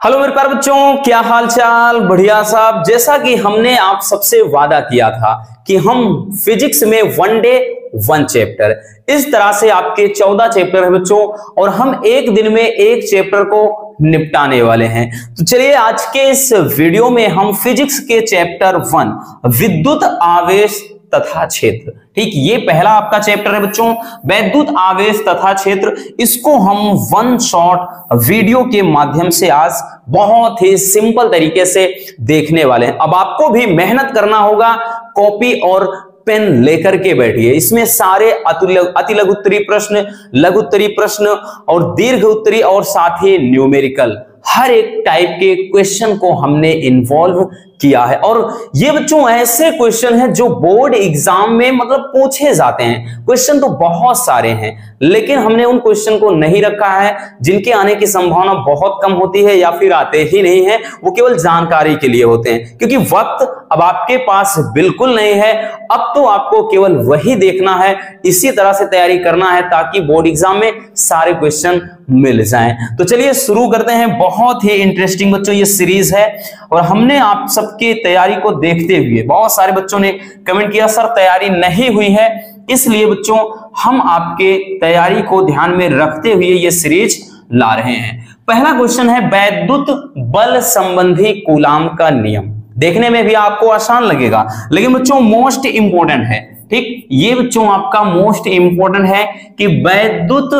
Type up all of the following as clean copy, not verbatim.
Hello मेरे प्यारे बच्चों, क्या हाल चाल। बढ़िया साहब। जैसा कि हमने आप सबसे वादा किया था कि हम फिजिक्स में वन डे वन चैप्टर, इस तरह से आपके 14 चैप्टर है बच्चों, और हम एक दिन में एक चैप्टर को निपटाने वाले हैं। तो चलिए आज के इस वीडियो में हम फिजिक्स के चैप्टर 1 विद्युत आवेश तथा क्षेत्र, ठीक, ये पहला आपका चैप्टर है बच्चों, वैद्युत आवेश तथा क्षेत्र। इसको हम वन शॉट वीडियो के माध्यम से आज बहुत ही सिंपल तरीके से देखने वाले हैं। अब आपको भी मेहनत करना होगा, कॉपी और पेन लेकर के बैठिए। इसमें सारे अति लघु उत्तरी प्रश्न, लघु उत्तरी प्रश्न और दीर्घ उत्तरी और साथ ही न्यूमेरिकल, हर एक टाइप के क्वेश्चन को हमने इन्वॉल्व किया है। और ये बच्चों ऐसे क्वेश्चन हैं जो बोर्ड एग्जाम में मतलब पूछे जाते हैं। क्वेश्चन तो बहुत सारे हैं, लेकिन हमने उन क्वेश्चन को नहीं रखा है जिनके आने की संभावना बहुत कम होती है या फिर आते ही नहीं है। वो केवल जानकारी के लिए होते हैं, क्योंकि वक्त अब आपके पास बिल्कुल नहीं है। अब तो आपको केवल वही देखना है, इसी तरह से तैयारी करना है ताकि बोर्ड एग्जाम में सारे क्वेश्चन मिल जाएं। तो चलिए शुरू करते हैं। बहुत ही इंटरेस्टिंग बच्चों ये सीरीज है, और हमने आप सबकी तैयारी को देखते हुए, बहुत सारे बच्चों ने कमेंट किया सर तैयारी नहीं हुई है, इसलिए बच्चों हम आपके तैयारी को ध्यान में रखते हुए ये सीरीज ला रहे हैं। पहला क्वेश्चन है वैद्युत बल संबंधी कूलाम का नियम। देखने में भी आपको आसान लगेगा, लेकिन बच्चों मोस्ट इंपोर्टेंट है, ठीक। ये बच्चों आपका मोस्ट इंपोर्टेंट है कि वैद्युत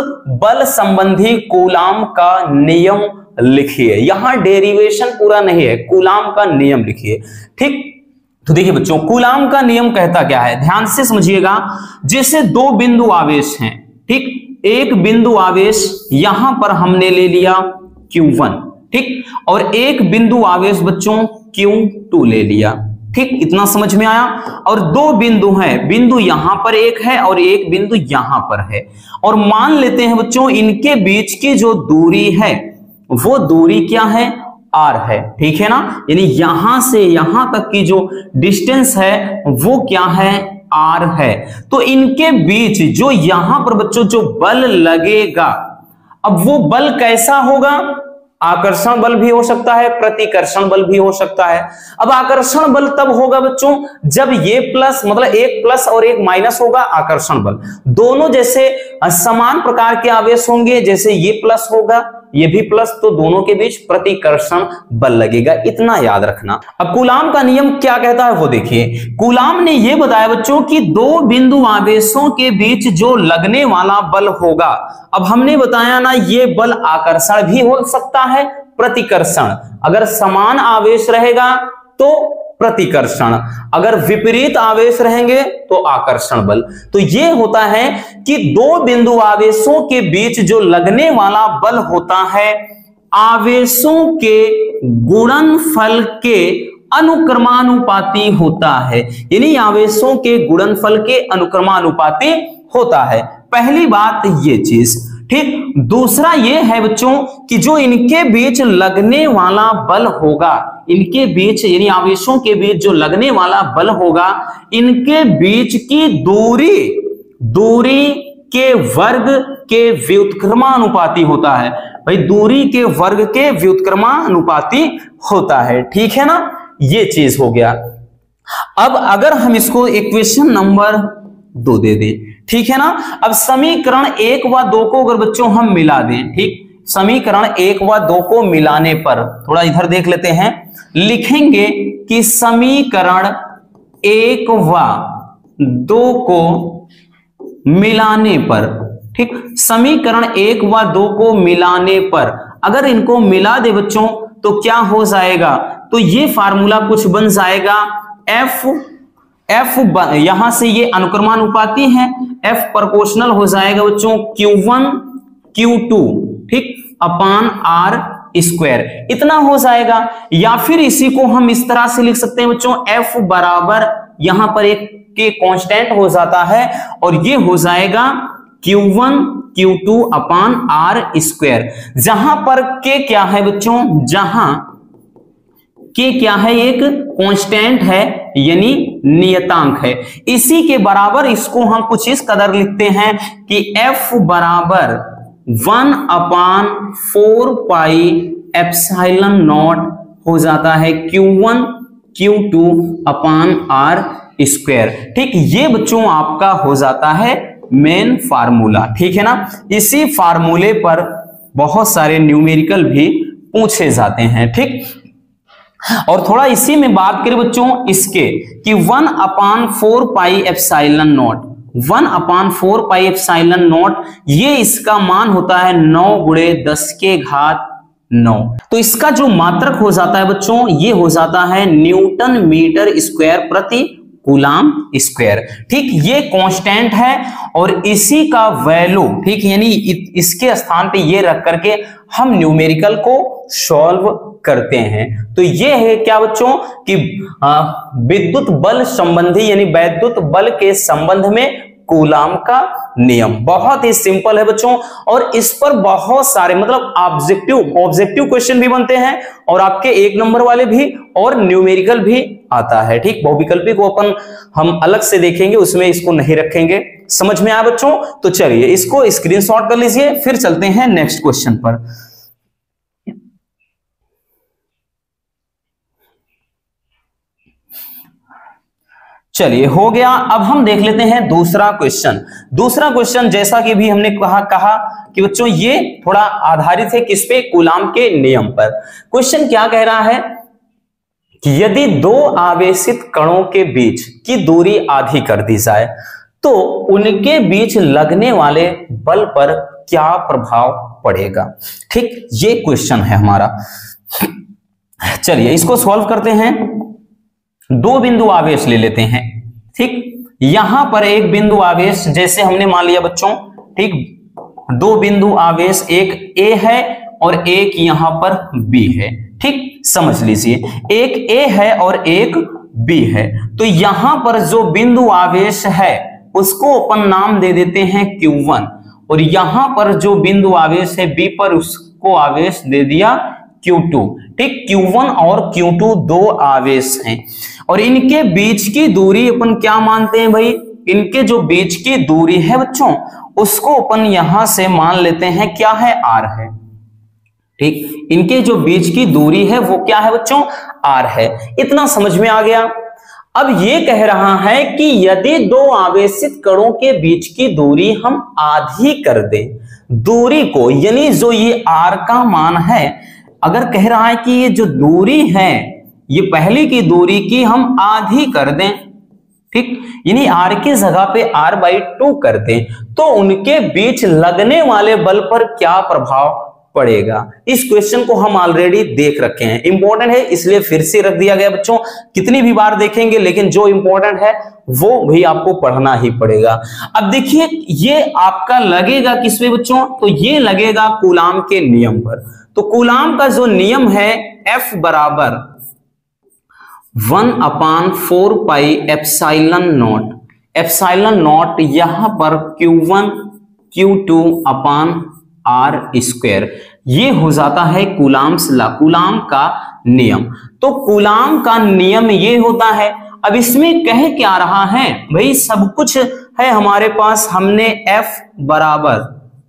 बल संबंधी कूलाम का नियम लिखिए। यहां डेरिवेशन पूरा नहीं है, कूलाम का नियम लिखिए, ठीक। तो देखिए बच्चों, कूलाम का नियम कहता क्या है, ध्यान से समझिएगा। जैसे दो बिंदु आवेश हैं, ठीक, एक बिंदु आवेश यहां पर हमने ले लिया Q1, ठीक, और एक बिंदु आवेश बच्चों Q2 ले लिया, ठीक, इतना समझ में आया। और दो बिंदु हैं, बिंदु यहां पर एक है और एक बिंदु यहां पर है, और मान लेते हैं बच्चों इनके बीच की जो दूरी है वो दूरी क्या है, R है, ठीक है ना। यानी यहां से यहां तक की जो डिस्टेंस है वो क्या है, R है। तो इनके बीच जो यहां पर बच्चों जो बल लगेगा, अब वो बल कैसा होगा, आकर्षण बल भी हो सकता है, प्रतिकर्षण बल भी हो सकता है। अब आकर्षण बल तब होगा बच्चों जब ये प्लस, मतलब एक प्लस और एक माइनस होगा आकर्षण बल। दोनों जैसे समान प्रकार के आवेश होंगे, जैसे ये प्लस होगा ये भी प्लस, तो दोनों के बीच प्रतिकर्षण बल लगेगा, इतना याद रखना। अब कूलाम का नियम क्या कहता है वो देखिए। कूलाम ने ये बताया बच्चों कि दो बिंदु आवेशों के बीच जो लगने वाला बल होगा, अब हमने बताया ना ये बल आकर्षण भी हो सकता है, प्रतिकर्षण। अगर समान आवेश रहेगा तो प्रतिकर्षण, अगर विपरीत आवेश रहेंगे तो आकर्षण बल। तो ये होता है कि दो बिंदु आवेशों के बीच जो लगने वाला बल होता है आवेशों के गुणनफल के अनुक्रमानुपाती होता है, यानी आवेशों के गुणनफल के अनुक्रमानुपाती होता है। पहली बात ये चीज, ठीक। दूसरा ये है बच्चों कि जो इनके बीच लगने वाला बल होगा, इनके बीच यानी आवेशों के बीच जो लगने वाला बल होगा, इनके बीच की दूरी के वर्ग के व्युत्क्रमानुपाती होता है। भाई दूरी के वर्ग के व्युत्क्रमानुपाती होता है, ठीक है ना, ये चीज हो गया। अब अगर हम इसको इक्वेशन नंबर 2 दे दें, ठीक है ना। अब समीकरण 1 व 2 को अगर बच्चों हम मिला दें, ठीक, समीकरण 1 व 2 को मिलाने पर, थोड़ा इधर देख लेते हैं, लिखेंगे कि समीकरण 1 व 2 को मिलाने पर, ठीक, समीकरण 1 व 2 को मिलाने पर अगर इनको मिला दे बच्चों तो क्या हो जाएगा, तो ये फार्मूला कुछ बन जाएगा, F यहां से ये अनुक्रमानुपाती है, F प्रोपोर्शनल हो जाएगा बच्चों Q1 Q2, ठीक, अपान R स्क्वायर, इतना हो जाएगा। या फिर इसी को हम इस तरह से लिख सकते हैं बच्चों, F बराबर यहां पर एक के कांस्टेंट हो जाता है और ये हो जाएगा Q1 Q2 अपान R स्क्वायर। जहां पर K क्या है बच्चों, जहां K क्या है, एक कांस्टेंट है यानी नियतांक है। इसी के बराबर इसको हम कुछ इस कदर लिखते हैं कि F बराबर 1/4 पाई एप्सिलॉन नॉट हो जाता है Q1 Q2 अपान R स्क्वायर। ठीक, ये बच्चों आपका हो जाता है मेन फार्मूला। ठीक है ना, इसी फार्मूले पर बहुत सारे न्यूमेरिकल भी पूछे जाते हैं। ठीक, और थोड़ा इसी में बात करें बच्चों इसके कि 1/4 pi epsilon not, 1/4 pi epsilon not, ये इसका मान होता है 9 × 10⁻9। तो इसका जो मात्रक हो जाता है बच्चों, ये हो जाता है न्यूटन मीटर स्क्वायर प्रति कूलाम स्क्वायर। ठीक, ये कांस्टेंट है और इसी का वैल्यू, ठीक, यानी इसके स्थान पे ये रख करके हम न्यूमेरिकल को सॉल्व करते हैं। तो ये है क्या बच्चों कि विद्युत बल संबंधी यानी वैद्युत बल के संबंध में कूलाम का नियम। बहुत ही सिंपल है बच्चों, और इस पर बहुत सारे मतलब ऑब्जेक्टिव क्वेश्चन भी बनते हैं और आपके 1 नंबर वाले भी और न्यूमेरिकल भी आता है। ठीक, बहुविकल्पी को हम अलग से देखेंगे, उसमें इसको नहीं रखेंगे। समझ में आया बच्चों? तो चलिए इसको स्क्रीनशॉट कर लीजिए, फिर चलते हैं नेक्स्ट क्वेश्चन पर। चलिए हो गया। अब हम देख लेते हैं दूसरा क्वेश्चन। दूसरा क्वेश्चन जैसा कि भी हमने कहा कि बच्चों ये थोड़ा आधारित है किस पे? कूलाम के नियम पर। क्वेश्चन क्या कह रहा है कि यदि 2 आवेशित कणों के बीच की दूरी आधी कर दी जाए तो उनके बीच लगने वाले बल पर क्या प्रभाव पड़ेगा? ठीक, ये क्वेश्चन है हमारा। चलिए इसको सॉल्व करते हैं। 2 बिंदु आवेश ले लेते हैं। ठीक, यहां पर एक बिंदु आवेश जैसे हमने मान लिया बच्चों, ठीक, 2 बिंदु आवेश, एक A है और एक यहां पर B है। ठीक, समझ लीजिए, एक A है और एक B है। तो यहां पर जो बिंदु आवेश है उसको अपन नाम दे देते हैं Q1, और यहां पर जो बिंदु आवेश है B पर उसको आवेश दे दिया Q2। ठीक, Q1 और Q2 2 आवेश हैं और इनके बीच की दूरी अपन क्या मानते हैं भाई? इनके जो बीच की दूरी है बच्चों उसको अपन यहां से मान लेते हैं क्या है? R है। ठीक, इनके जो बीच की दूरी है वो क्या है बच्चों? R है। इतना समझ में आ गया। अब ये कह रहा है कि यदि 2 आवेशित कणों के बीच की दूरी हम आधी कर दें, दूरी को, यानी जो ये R का मान है, अगर कह रहा है कि ये जो दूरी है ये पहले की दूरी की हम आधी कर दें, ठीक, यानी R की जगह पे R/2 कर दें, तो उनके बीच लगने वाले बल पर क्या प्रभाव पड़ेगा? इस क्वेश्चन को हम ऑलरेडी देख रखे हैं, इंपॉर्टेंट है इसलिए फिर से रख दिया गया बच्चों। कितनी भी बार देखेंगे लेकिन जो इंपॉर्टेंट है वो भी आपको पढ़ना ही पड़ेगा। अब देखिए ये आपका लगेगा किस पे बच्चों? तो ये लगेगा कूलाम के नियम पर। तो कूलाम का जो नियम है F बराबर 1/4 pi epsilon not, epsilon not यहां पर Q1 Q2 अपान R स्क्वायर, ये हो जाता है कूलाम्स लॉ, कूलाम का नियम। तो कूलाम का नियम ये होता है। अब इसमें कह क्या रहा है भाई? सब कुछ है हमारे पास, हमने F बराबर,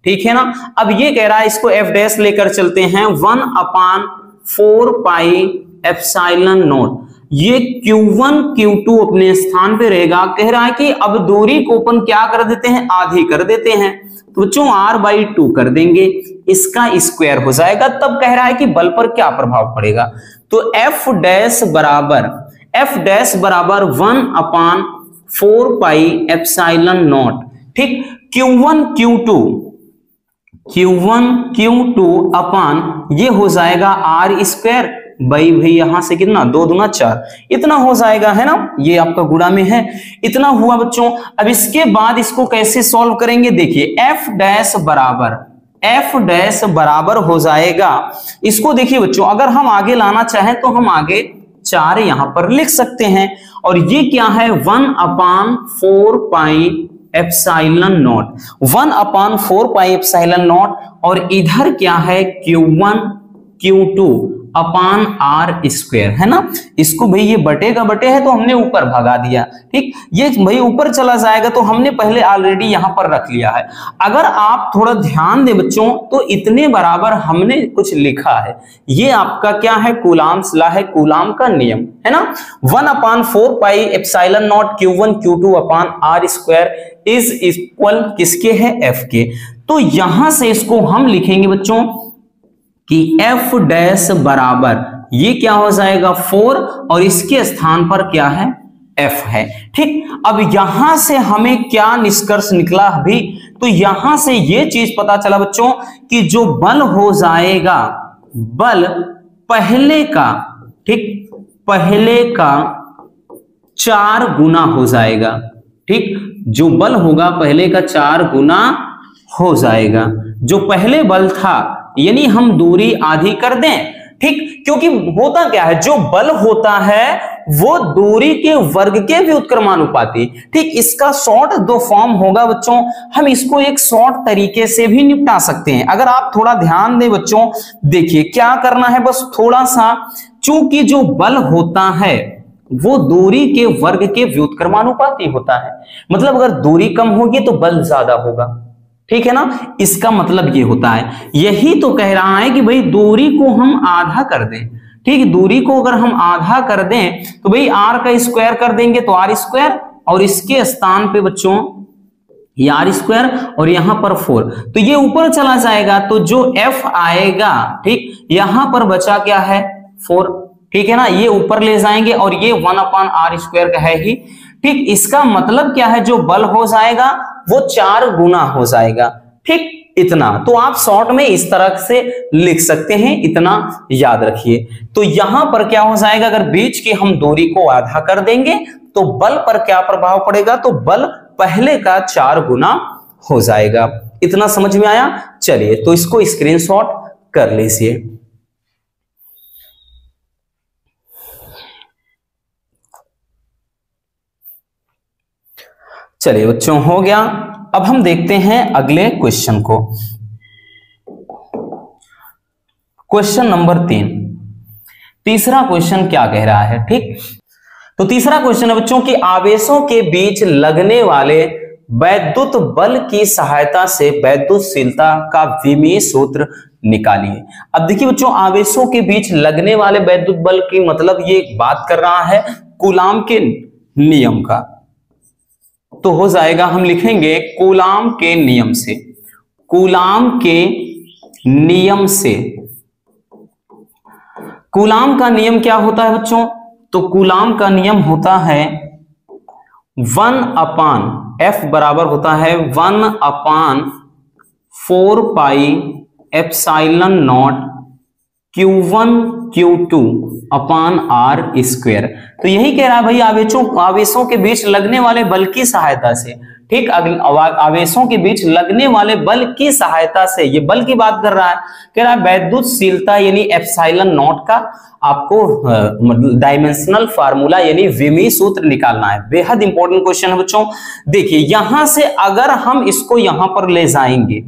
ठीक है ना। अब ये कह रहा है इसको F डैश लेकर चलते हैं 1/4 पाई एप्सिलॉन नॉट, ये Q1 Q2 अपने स्थान पे रहेगा। कह रहा है कि अब दूरी को अपन क्या कर देते हैं? आधी कर देते हैं, तो बच्चों R/2 कर देंगे, इसका स्क्वायर हो जाएगा। तब कह रहा है कि बल पर क्या प्रभाव पड़ेगा? तो F डैश बराबर 1/4 पाई एप्सिलॉन नॉट, ठीक, Q1 Q2 अपान ये हो जाएगा R स्क्वायर भाई यहां से कितना? 2 दूना 4, इतना हो जाएगा, है ना। ये आपका गुणा में है, इतना हुआ बच्चों। अब इसके बाद इसको कैसे सॉल्व करेंगे? देखिए F डैश बराबर हो जाएगा, इसको देखिए बच्चों, अगर हम आगे लाना चाहें तो हम आगे 4 यहां पर लिख सकते हैं। और ये क्या है? 1/4 pi epsilon not, 1/4 pi epsilon not, और इधर क्या है? Q1 Q2 upon r square, है ना। इसको भाई ये बटे का बटे है तो हमने ऊपर भगा दिया, ठीक। ये भाई ऊपर चला जाएगा तो हमने पहले ऑलरेडी यहां पर रख लिया है। अगर आप थोड़ा ध्यान दें बच्चों तो इतने बराबर हमने कुछ लिखा है, ये आपका क्या है, कूलाम्स लॉ है, कूलाम का नियम, है ना। 1/4 pi epsilon naught Q1 Q2 upon r square is equal किसके है, एफ के। तो यहां से इसको हम लिखेंगे बच्चों कि एफ डैश बराबर ये क्या हो जाएगा 4 और इसके स्थान पर क्या है, एफ है, ठीक। अब यहां से हमें क्या निष्कर्ष निकला अभी, तो यहां से ये चीज पता चला बच्चों कि जो बल हो जाएगा, बल पहले का, ठीक, पहले का 4 गुना हो जाएगा, ठीक। जो बल होगा पहले का 4 गुना हो जाएगा। जो पहले बल था यानी हम दूरी आधी कर दें, ठीक, क्योंकि होता क्या है, जो बल होता है वो दूरी के वर्ग के व्युत्क्रमानुपाती, ठीक। इसका शॉर्ट दो फॉर्म होगा बच्चों, हम इसको एक शॉर्ट तरीके से भी निपटा सकते हैं। अगर आप थोड़ा ध्यान दें बच्चों, देखिए क्या करना है, बस थोड़ा सा, चूंकि जो बल होता है वो दूरी के वर्ग के व्युत्क्रमानुपाती होता है, मतलब अगर दूरी कम होगी तो बल ज्यादा होगा, ठीक है ना। इसका मतलब ये होता है, यही तो कह रहा है कि भाई दूरी को हम आधा कर दें, ठीक। दूरी को अगर हम आधा कर दें तो भाई आर का स्क्वायर कर देंगे तो आर स्क्वायर, और इसके स्थान पे बच्चों ये आर स्क्वायर और यहां पर 4, तो ये ऊपर चला जाएगा, तो जो एफ आएगा, ठीक, यहां पर बचा क्या है 4, ठीक है ना। ये ऊपर ले जाएंगे और ये 1/r स्क्वायर का है ही, ठीक। इसका मतलब क्या है, जो बल हो जाएगा वो 4 गुना हो जाएगा, ठीक। इतना तो आप शॉर्ट में इस तरह से लिख सकते हैं, इतना याद रखिए। तो यहां पर क्या हो जाएगा, अगर बीच की हम दूरी को आधा कर देंगे तो बल पर क्या प्रभाव पड़ेगा, तो बल पहले का 4 गुना हो जाएगा। इतना समझ में आया। चलिए तो इसको स्क्रीनशॉट कर लीजिए। चलिए बच्चों हो गया। अब हम देखते हैं अगले क्वेश्चन को। क्वेश्चन नंबर 3, तीसरा क्वेश्चन क्या कह रहा है, ठीक। तो तीसरा क्वेश्चन है बच्चों कि आवेशों के बीच लगने वाले वैद्युत बल की सहायता से वैद्युतशीलता का विमीय सूत्र निकालिए। अब देखिए बच्चों, आवेशों के बीच लगने वाले वैद्युत बल की मतलब ये बात कर रहा है कूलाम के नियम का। तो हो जाएगा, हम लिखेंगे कूलाम के नियम से, कूलाम के नियम से। कूलाम का नियम क्या होता है बच्चों, तो कूलाम का नियम होता है 1/F बराबर होता है 1/4 pi epsilon naught Q1 Q2 upon r square. तो यही कह रहा है भाई, आवेशों के बीच लगने वाले बल की सहायता से, ठीक। आवेशों के बीच लगने वाले बल की सहायता से, ये बल की बात कर रहा है, कह रहा है वैद्युतशीलता यानी एप्सिलॉन नॉट का आपको डायमेंशनल फार्मूला यानी विमीय सूत्र निकालना है। बेहद इंपॉर्टेंट क्वेश्चन है बच्चों। देखिए यहां से अगर हम इसको यहां पर ले जाएंगे,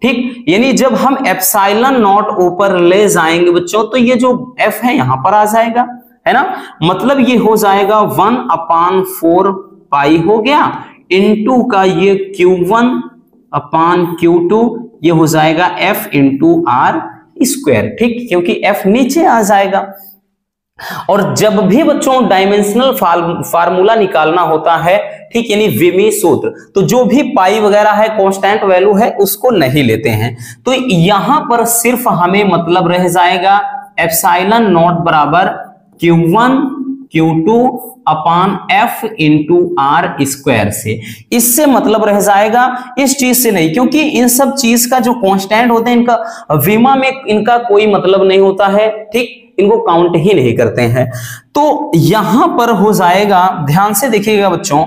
ठीक, यानी जब हम एप्सिलॉन नॉट ऊपर ले जाएंगे बच्चों तो ये जो एफ है यहां पर आ जाएगा, है ना। मतलब ये हो जाएगा 1/4 पाई हो गया इनटू का ये Q1/Q2, ये हो जाएगा F इंटू आर स्क्वायर, ठीक, क्योंकि F नीचे आ जाएगा। और जब भी बच्चों डायमेंशनल फार्मूला निकालना होता है, ठीक, यानी विमीय सूत्र, तो जो भी पाई वगैरह है कांस्टेंट वैल्यू है उसको नहीं लेते हैं। तो यहां पर सिर्फ हमें मतलब रह जाएगा एप्सिलॉन नॉट बराबर Q1 Q2 upon F into r square से। इससे मतलब रह जाएगा, इस चीज से नहीं, क्योंकि इन सब चीज का जो कांस्टेंट होते हैं इनका विमा में इनका कोई मतलब नहीं होता है, ठीक, इनको काउंट ही नहीं करते हैं। तो यहां पर हो जाएगा, ध्यान से देखिएगा बच्चों,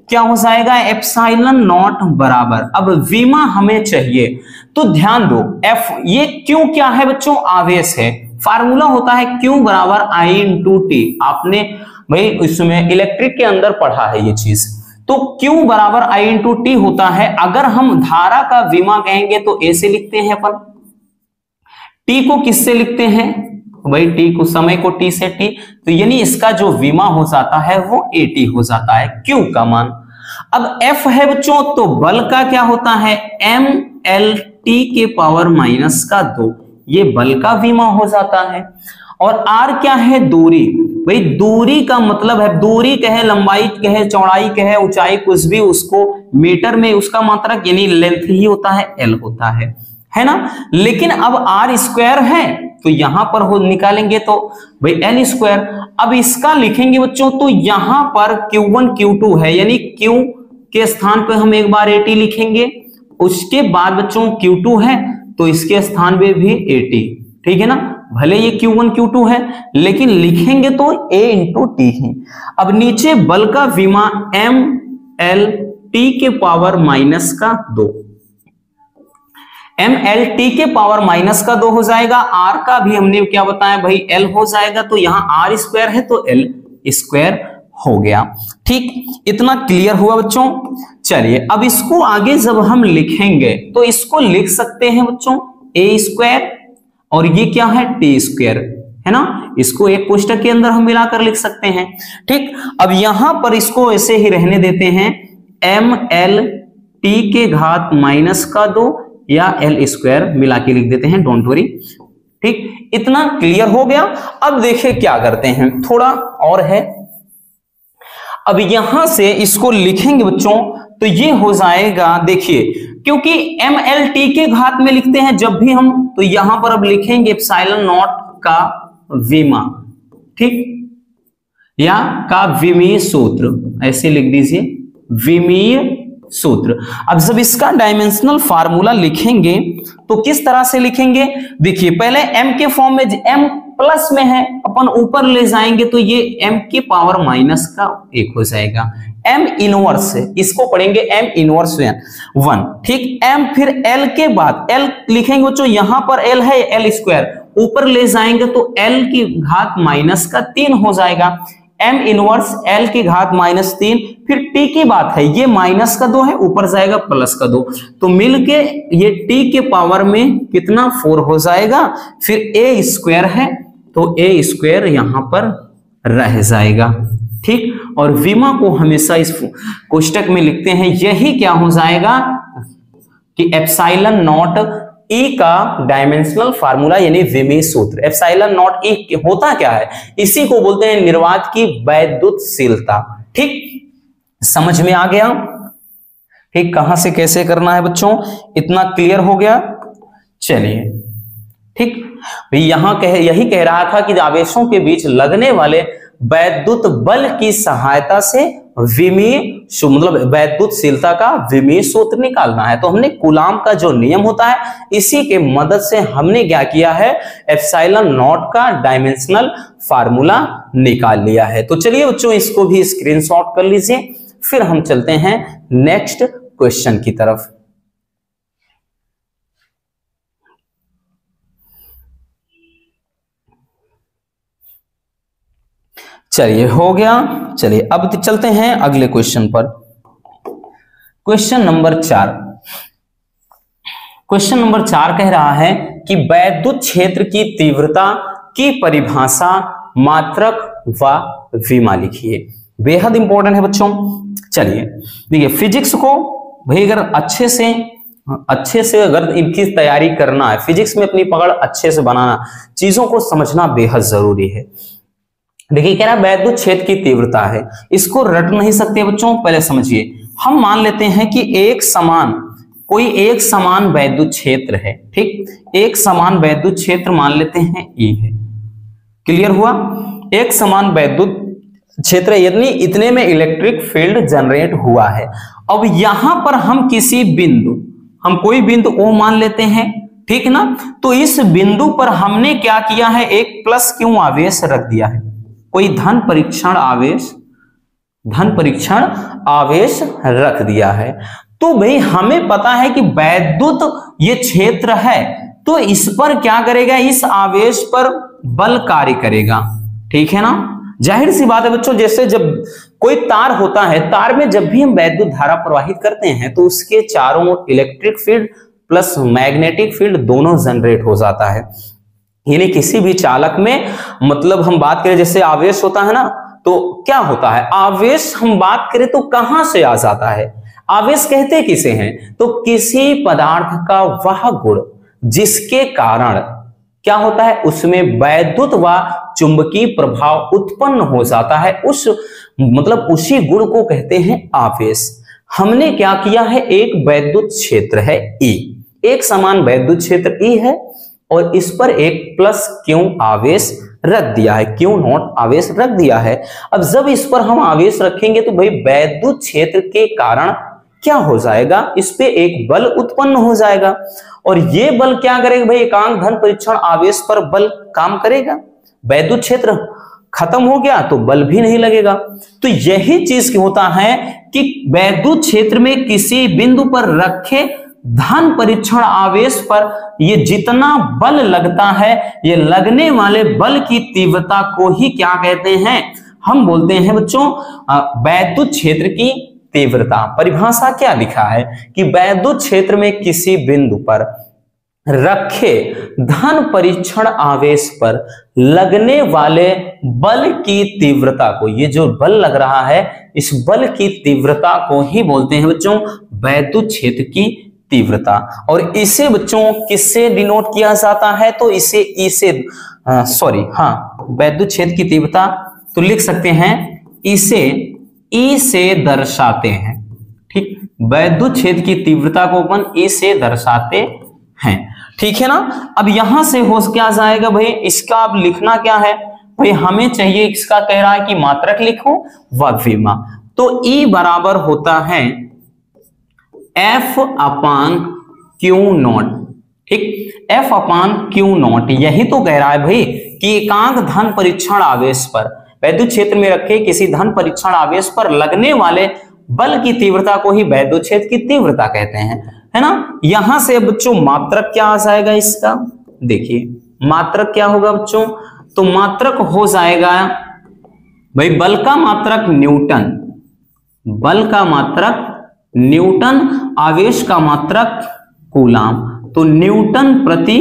क्या हो जाएगा एप्सिलॉन नॉट बराबर, अब विमा हमें चाहिए तो ध्यान दो F, ये क्यों क्या है बच्चों, आवेश है। फार्मूला होता है Q बराबर I इंटू टी। आपने भाई इसमें इलेक्ट्रिक के अंदर पढ़ा है ये चीज। तो Q बराबर I इंटू टी होता है। अगर हम धारा का विमा कहेंगे तो A से लिखते हैं अपन, T को किससे लिखते हैं, भाई टी को समय को टी से टी, तो यानी इसका जो विमा हो जाता है वो AT हो जाता है, Q का मान। अब F है बच्चों, तो बल का क्या होता है, mLT के पावर माइनस का 2, ये बल का विमा हो जाता है। और R क्या है, दूरी। भाई दूरी का मतलब है, दूरी कहे, लंबाई कहे, चौड़ाई कहे, ऊंचाई, कुछ भी, उसको मीटर में उसका मात्रक यानी लेंथ ही होता है, L होता है ना। लेकिन अब R स्क्वायर है तो यहां पर हो निकालेंगे तो भाई L स्क्वायर। अब इसका लिखेंगे बच्चों तो यहां पर Q1 Q2 है, यानी Q के स्थान पर हम एक बार AT लिखेंगे, उसके बाद बच्चों Q2 है तो इसके स्थान पे भी AT, ठीक है ना। भले ये Q1 Q2 है लेकिन लिखेंगे तो A इंटू टी ही। अब नीचे बल का विमा mLT के पावर माइनस का 2, mLT के पावर माइनस का 2 हो जाएगा। R का भी हमने क्या बताया भाई L हो जाएगा, तो यहां R स्क्वायर है तो L स्क्वायर हो गया। ठीक, इतना क्लियर हुआ बच्चों। चलिए अब इसको आगे जब हम लिखेंगे तो इसको लिख सकते हैं बच्चों A स्क्वायर और ये क्या है T स्क्वायर, है ना। इसको एक कोष्टक के अंदर हम मिलाकर लिख सकते हैं। ठीक, अब यहां पर इसको ऐसे ही रहने देते हैं, mLT के घात माइनस का 2 या L स्क्वायर मिला के लिख देते हैं, डोंट वरी। ठीक, इतना क्लियर हो गया। अब देखिए क्या करते हैं, थोड़ा और है। अब यहां से इसको लिखेंगे बच्चों तो ये हो जाएगा, देखिए क्योंकि mLT के घात में लिखते हैं जब भी हम, तो यहां पर अब लिखेंगे एप्सिलॉन नॉट का विमा, ठीक, या का विमीय सूत्र, ऐसे लिख दीजिए विमीय सूत्र। अब जब इसका डायमेंशनल फार्मूला लिखेंगे तो किस तरह से लिखेंगे, देखिए पहले m के फॉर्म में, m प्लस में है, अपन ऊपर ले जाएंगे तो ये m के पावर माइनस का 1 हो जाएगा। m इनवर्स है, इसको पढ़ेंगे m इनवर्स 1, ठीक। m फिर l के बाद l लिखेंगे बच्चों, यहां पर l है l स्क्वायर, ऊपर ले जाएंगे तो l की घात माइनस का 3 हो जाएगा। m इनवर्स l की घात माइनस 3, फिर t की बात है, ये माइनस का 2 है, ऊपर जाएगा प्लस का 2, तो मिलके ये t के पावर में कितना 4 हो जाएगा। फिर a स्क्वायर है तो a स्क्वायर यहां पर रह जाएगा, ठीक। और विमा को हमेशा इस कोष्टक में लिखते हैं, यही क्या हो जाएगा कि एप्सिलॉन नॉट E का डायमेंशनल फार्मूला यानी विमीय सूत्र। एप्सिलॉन नॉट E होता क्या है, इसी को बोलते हैं निर्वात की वैद्युतशीलता, ठीक। समझ में आ गया, ठीक, कहां से कैसे करना है बच्चों, इतना क्लियर हो गया। चलिए ठीक, यही कह रहा था कि आवेशों के बीच लगने वाले वैद्युत बल की सहायता से विमीय मतलब वैद्युतशीलता का विमीय सूत्र निकालना है। तो हमने कूलाम का जो नियम होता है इसी के मदद से हमने क्या किया है, एप्सिलॉन नॉट का डायमेंशनल फार्मूला निकाल लिया है। तो चलिए बच्चों इसको भी स्क्रीनशॉट कर लीजिए, फिर हम चलते हैं नेक्स्ट क्वेश्चन की तरफ। चलिए हो गया। चलिए अब चलते हैं अगले क्वेश्चन पर। Question number 4। क्वेश्चन नंबर 4 कह रहा है कि वैद्युत क्षेत्र की तीव्रता की परिभाषा, मात्रक व विमा लिखिए। बेहद इंपॉर्टेंट है बच्चों। चलिए देखिए, फिजिक्स को भाई अगर अच्छे से अगर इनकी तैयारी करना है, फिजिक्स में अपनी पकड़ अच्छे से बनाना, चीजों को समझना बेहद जरूरी है। देखिए कह रहा है वैद्युत क्षेत्र की तीव्रता है, इसको रट नहीं सकते बच्चों, पहले समझिए। हम मान लेते हैं कि कोई एक समान वैद्युत क्षेत्र है, ठीक, एक समान वैद्युत क्षेत्र मान लेते हैं E है। क्लियर हुआ, एक समान वैद्युत क्षेत्र यानी इतने में इलेक्ट्रिक फील्ड जनरेट हुआ है। अब यहां पर हम कोई बिंदु O मान लेते हैं, ठीक ना। तो इस बिंदु पर हमने क्या किया है, एक प्लस Q आवेश रख दिया है, कोई धन परीक्षण आवेश रख दिया है। तो भाई हमें पता है कि वैद्युत ये क्षेत्र है, तो इस पर क्या करेगा, इस आवेश पर बल कार्य करेगा, ठीक है ना। जाहिर सी बात है बच्चों, जैसे जब कोई तार होता है, तार में जब भी हम वैद्युत धारा प्रवाहित करते हैं तो उसके चारों ओर electric field plus magnetic field दोनों जनरेट हो जाता है। यानी किसी भी चालक में मतलब हम बात करें जैसे आवेश होता है ना, तो क्या होता है आवेश, हम बात करें तो कहां से आ जाता है, आवेश कहते किसे हैं, तो किसी पदार्थ का वह गुण जिसके कारण क्या होता है, उसमें वैद्युत व चुंबकीय प्रभाव उत्पन्न हो जाता है, उस मतलब उसी गुण को कहते हैं आवेश। हमने क्या किया है, एक वैद्युत क्षेत्र है E, एक समान वैद्युत क्षेत्र E है और इस पर एक प्लस Q आवेश रख दिया है, Q नॉट आवेश रख दिया है। अब जब इस पर हम आवेश रखेंगे तो भाई वैद्युत क्षेत्र के कारण क्या हो जाएगा, इस पे एक बल उत्पन्न हो जाएगा और ये बल क्या करेगा भाई, एकांक धन परीक्षण आवेश पर बल काम करेगा, वैद्युत क्षेत्र खत्म हो गया तो बल भी नहीं लगेगा। तो यही चीज होता है कि वैद्युत क्षेत्र में किसी बिंदु पर रखे धन परीक्षण आवेश पर ये जितना बल लगता है, ये लगने वाले बल की तीव्रता को ही क्या कहते हैं, हम बोलते हैं बच्चों वैद्युत क्षेत्र की तीव्रता। परिभाषा क्या लिखा है कि वैद्युत क्षेत्र में किसी बिंदु पर रखे धन परीक्षण आवेश पर लगने वाले बल की तीव्रता को, ये जो बल लग रहा है इस बल की तीव्रता को ही बोलते हैं बच्चों वैद्युत क्षेत्र की तीव्रता। और इसे बच्चों किससे डिनोट किया जाता है, तो इसे वैद्युत क्षेत्र की तीव्रता तो लिख सकते हैं इसे E से दर्शाते हैं। ठीक, वैद्युत क्षेत्र की तीव्रता को अपन E से दर्शाते हैं। ठीक है ना। अब यहां से हो क्या जाएगा भाई, इसका अब लिखना क्या है भाई, हमें चाहिए इसका कह रहा है कि मात्रक लिखो व विमा, तो E बराबर होता है F अपान Q नॉट। ठीक, F अपान Q नॉट, यही तो कह रहा है भाई कि एकांक धन परीक्षण आवेश पर वैद्युत क्षेत्र में रखे किसी धन परीक्षण आवेश पर लगने वाले बल की तीव्रता को ही वैद्युत क्षेत्र की तीव्रता कहते हैं, है ना। यहां से बच्चों मात्रक क्या आ जाएगा इसका, देखिए मात्रक क्या होगा बच्चों, तो मात्रक हो जाएगा भाई बल का मात्रक न्यूटन, बल का मात्रक न्यूटन, आवेश का मात्रक कूलाम, तो न्यूटन प्रति